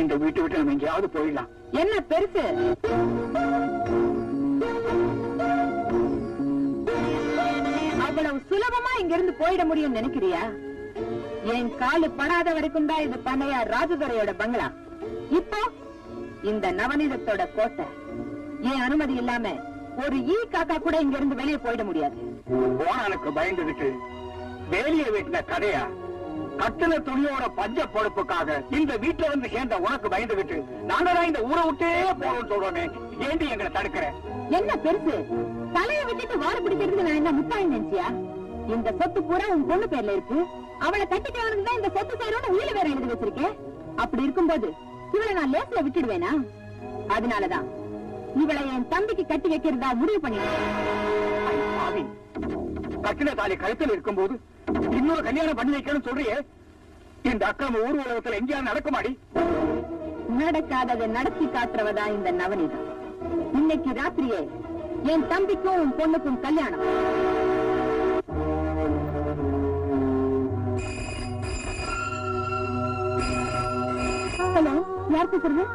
இந்த வீட்டை விட்டு நம்ம எங்கேயாவது போயிடலாம். என்ன பெருசு? அவ்வளவு சுலபமா இங்க இருந்து போயிட முடியும் நினைக்கிறியா? என் காலு படாத வரைக்கும் தான் இது பண்ணையார் ராஜதுரையோட பங்களா. இப்போ இந்த நவநீதத்தோட கோட்டை. என் அனுமதி இல்லாம ஒரு ஈ காக்கா கூட இங்க இருந்து வெளியே போயிட முடியாது. போனானுக்கு பயந்துகிட்டு வேலியை வெட்டின கதையா? இந்த வீட்டை விட்டு வெளியே போக முடியாது. கட்டின துணியோட பஞ்ச பொழப்புக்காக இந்த வீட்டுல வந்து சேர்ந்த உனக்கு பயந்துகிட்டு நாங்க தான் இந்த ஊரை விட்டே போறோம்னு சொல்றோமே, ஏண்டி எங்களை தடுக்கிற? என்ன பெருசு? தலையை விட்டுட்டு வார பிடிக்கிறதுக்கு நான் என்ன முட்டாள் நினைச்சியா? இந்த சொத்து பூரா உன் பொண்ணு பேர்ல இருக்கு. அவளை கட்டிட்டவனுக்கு தான் இந்த சொத்து சேரும்னு உயிரை வேற எழுதி வச்சிருக்கேன். அப்படி இருக்கும்போது இவளை நான் லேஸ்ல விட்டுடுவேனா? அதனாலதான் இவளை என் தம்பிக்கு கட்டி வைக்கிறதா முடிவு பண்ணிட்டேன். கட்டின தாலி கழுத்தில் இருக்கும்போது இன்னொரு கல்யாணம் பண்ணி வைக்கணும்னு சொல்றியே, இந்த அக்கிரம ஊர் உலகத்துல எங்கேயாவது நடக்குமாடி? நடக்காததை நடத்தி காட்டுறவதான் இந்த நவநீதம். இன்னைக்கு ராத்திரியே என் தம்பிக்கும் உன் பொண்ணுக்கும் கல்யாணம். ஹலோ, யார் பேசுறது?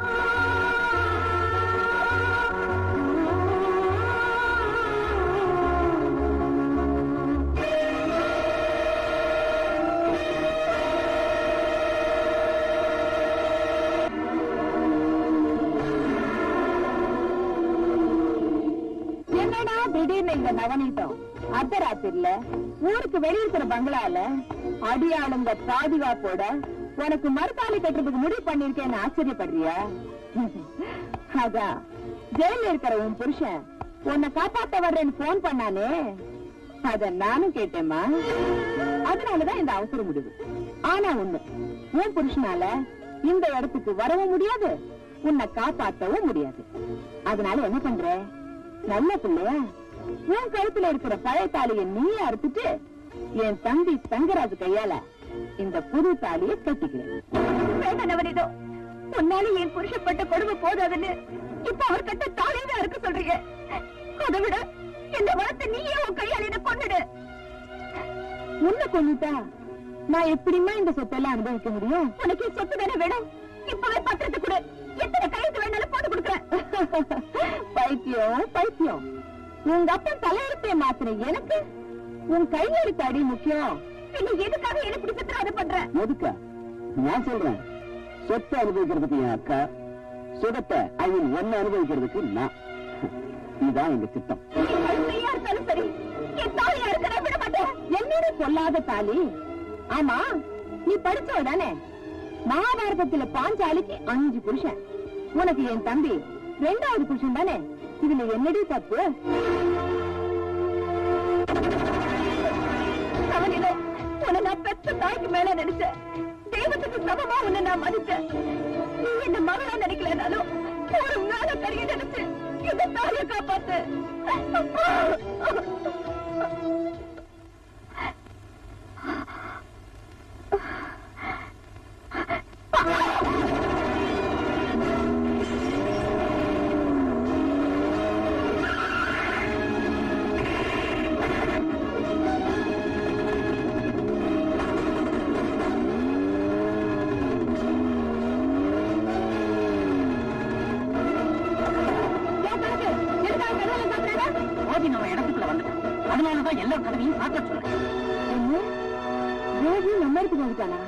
என்னடா திடீர்னு இந்த நவநீதம் அர்த்தராத்திரில ஊருக்கு வெளியிருக்கிற பங்களால அடியாளுங்க பாதுகாப்போட உனக்கு மறுத்தாலி கட்டுறதுக்கு முடிவு பண்ணிருக்கேன்னு ஆச்சரியப்படுறியா? அதான் ஜெயில இருக்கிற உன் புருஷன் உன்னை காப்பாத்த வர்றேன்னு போன் பண்ணானே, அத நானும் கேட்டேம்மா. அதனாலதான் இந்த அவசர முடிவு. ஆனா ஒண்ணு, உன் புருஷனால இந்த இடத்துக்கு வரவும் முடியாது, உன்னை காப்பாற்றவும் முடியாது. அதனால என்ன பண்ற? நல்ல பிள்ளையா உன் கழுத்துல இருக்கிற பழைய தாலியை நீயே அறுத்துட்டு என் தம்பி தங்கராஜ் கையால இந்த புது தாலியை கட்டிக்கிறேன். உன்னால என் புருஷப்பட்ட கொடுமை போதாதுன்னு இப்ப அவர் கட்ட தாலியை அறுக்க சொல்றீங்க. அதை விட இந்த வளத்தை நீயே உன் கையால என்ன கொண்டுடு. உன்னை கொண்டுட்டா நான் எப்படிமா இந்த சொத்தெல்லாம் அனுபவிக்க முடியும்? உனக்கு சொத்து தானே வேணும்? இப்பவே பத்திரத்தை கொடு, எத்தனை கையெழுத்து வேணாலும் போட்டு கொடுக்குறேன். பைத்தியம் பைத்தியம், உங்க அப்பா தலையெழுத்தை மாத்திர எனக்கு உன் கையெழுத்து அடி முக்கியம். எதுக்காக என்ன இப்படி சித்திரவதை பண்ற? எதுக்கா? நான் சொல்றேன், சொத்தை அனுபவிக்கிறதுக்கு என் அக்கா, சுகத்தை என்ன அனுபவிக்கிறதுக்கு நான். இதுதான் எங்க திட்டம். இருந்தாலும் சரி, என் தாலியா இருக்க விட மாட்டேன். என்னோட சொல்லாத தாலி. ஆமா, நீ படிச்சவ தானே? மகாபாரதத்துல பாஞ்சாலிக்கு 5 புருஷன், உனக்கு என் தம்பி 2வது புருஷன் தானே? இதுல என்னடி தப்பு? உன்னை நான் பெற்ற தாய்க்கு மேல நினைச்சேன், தெய்வத்துக்கு சமமா உன்னை நான் மதிச்சேன். நீ என்ன மகளா நினைக்கலனாலும் ஒரு மேல கரிய நினைச்சு இந்த தாயை காப்பாத்து. நம்ம இடத்துக்குள்ள வந்துட்டோம், அதனாலதான் எல்லா கதவையும் சாத்த சொல்றேன். நம்ம இடத்துக்கு வந்துட்டானா?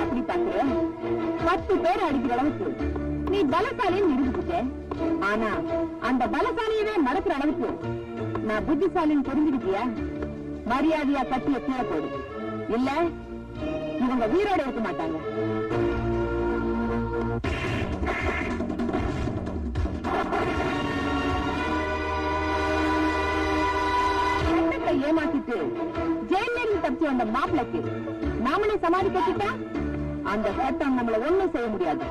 அப்படி பாக்குற 10 பேர் அடிக்கிற அளவுக்கு நீ பலசாலின்னு நிரூபிச்சுட்ட. ஆனா அந்த பலசாலியவே மறக்கிற அளவுக்கு நான் புத்திசாலின்னு தெரிஞ்சுக்கிட்டியா? மரியாதையா கட்டிய கீழே போடு, இல்ல இவங்க உயிரோட இருக்க மாட்டாங்க. ஏமாத்திட்டு ஜெயில இருந்து தப்பிச்சு வந்த மாப்பிளைக்கு நாமளே சமாதி கட்டிட்டா அந்த சட்டம் நம்மள ஒண்ணும் செய்ய முடியாது.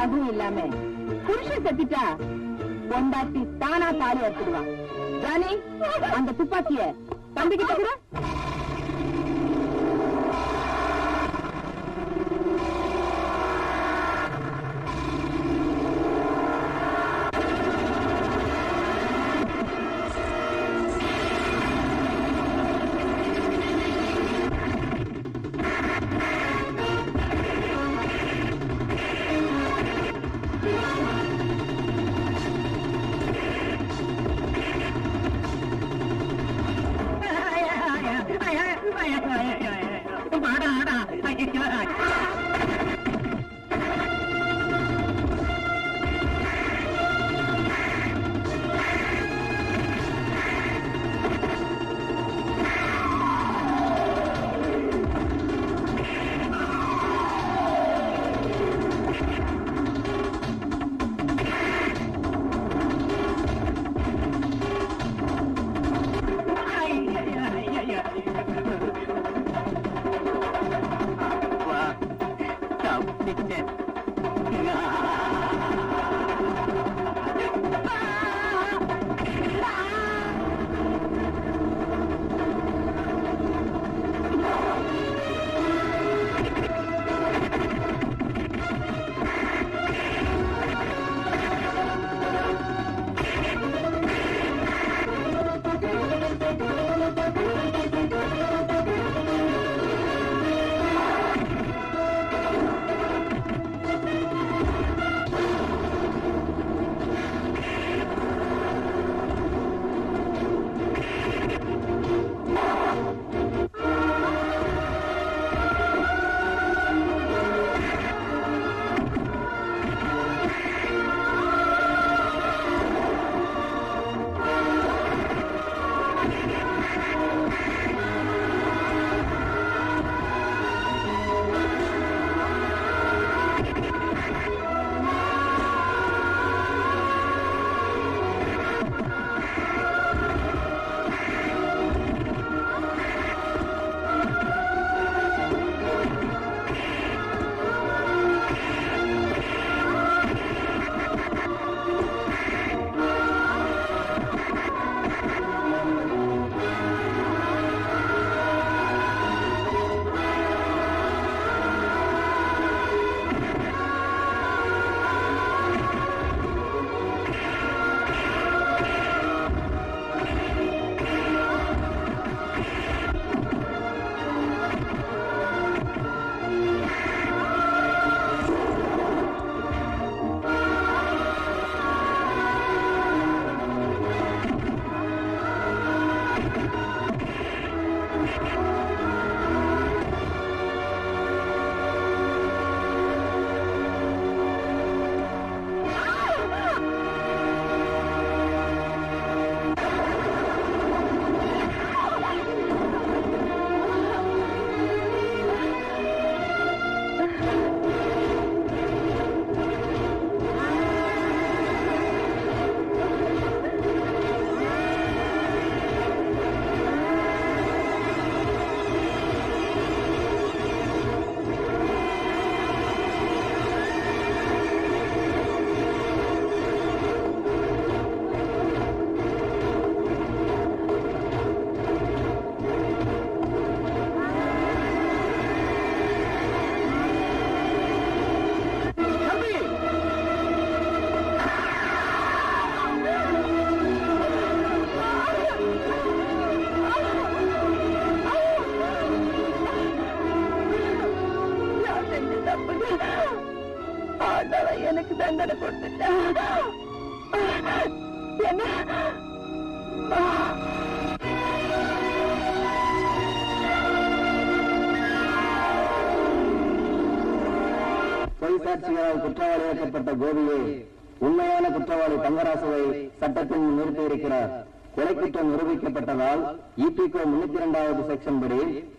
அதுவும் இல்லாம புருஷன் செத்துட்டா பொண்டாட்டி தானா தாலி அறுத்துடுவான். ஜானி, அந்த துப்பாக்கிய தம்பிக்கிட்ட கூட. எனக்கு தண்டனை கொடுத்துட்டா என்ன பொய் சாட்சிகளால் குற்றவாளியாக்கப்பட்ட கோபியை உண்மையான குற்றவாளி தங்கராசுவை சட்டத்தில் நிறுத்தி இருக்கிறார். கொலை குற்றம் நிரூபிக்கப்பட்டதால் இபிகோ 302வது செக்ஷன் படி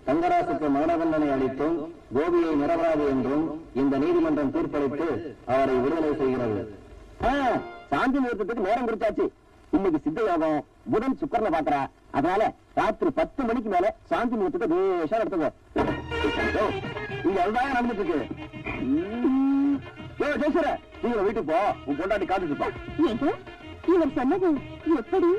தங்கராசுக்கு மரண தண்டனை அளித்தும் கோபியை நிரபராதி என்றும் இந்த நீதிமன்றம் தீர்ப்பளித்து அவரை விடுதலை செய்கிறது. சாந்தி முகூர்த்தத்துக்கு நேரம் குறிச்சாச்சு. இன்னைக்கு சித்த யோகம், புதன் சுக்கரனை பாக்குறா. அதனால ராத்திரி 10 மணிக்கு மேல சாந்தி முகூர்த்தத்தை தேசம் எடுத்துக்கோ. இங்க அதுதான் நடந்துட்டு இருக்கு. ஜெயசுர, நீங்க வீட்டுக்கு போ, உன் பொண்டாட்டி காத்துட்டு இருப்பா. இவர் சொன்னது எப்படி?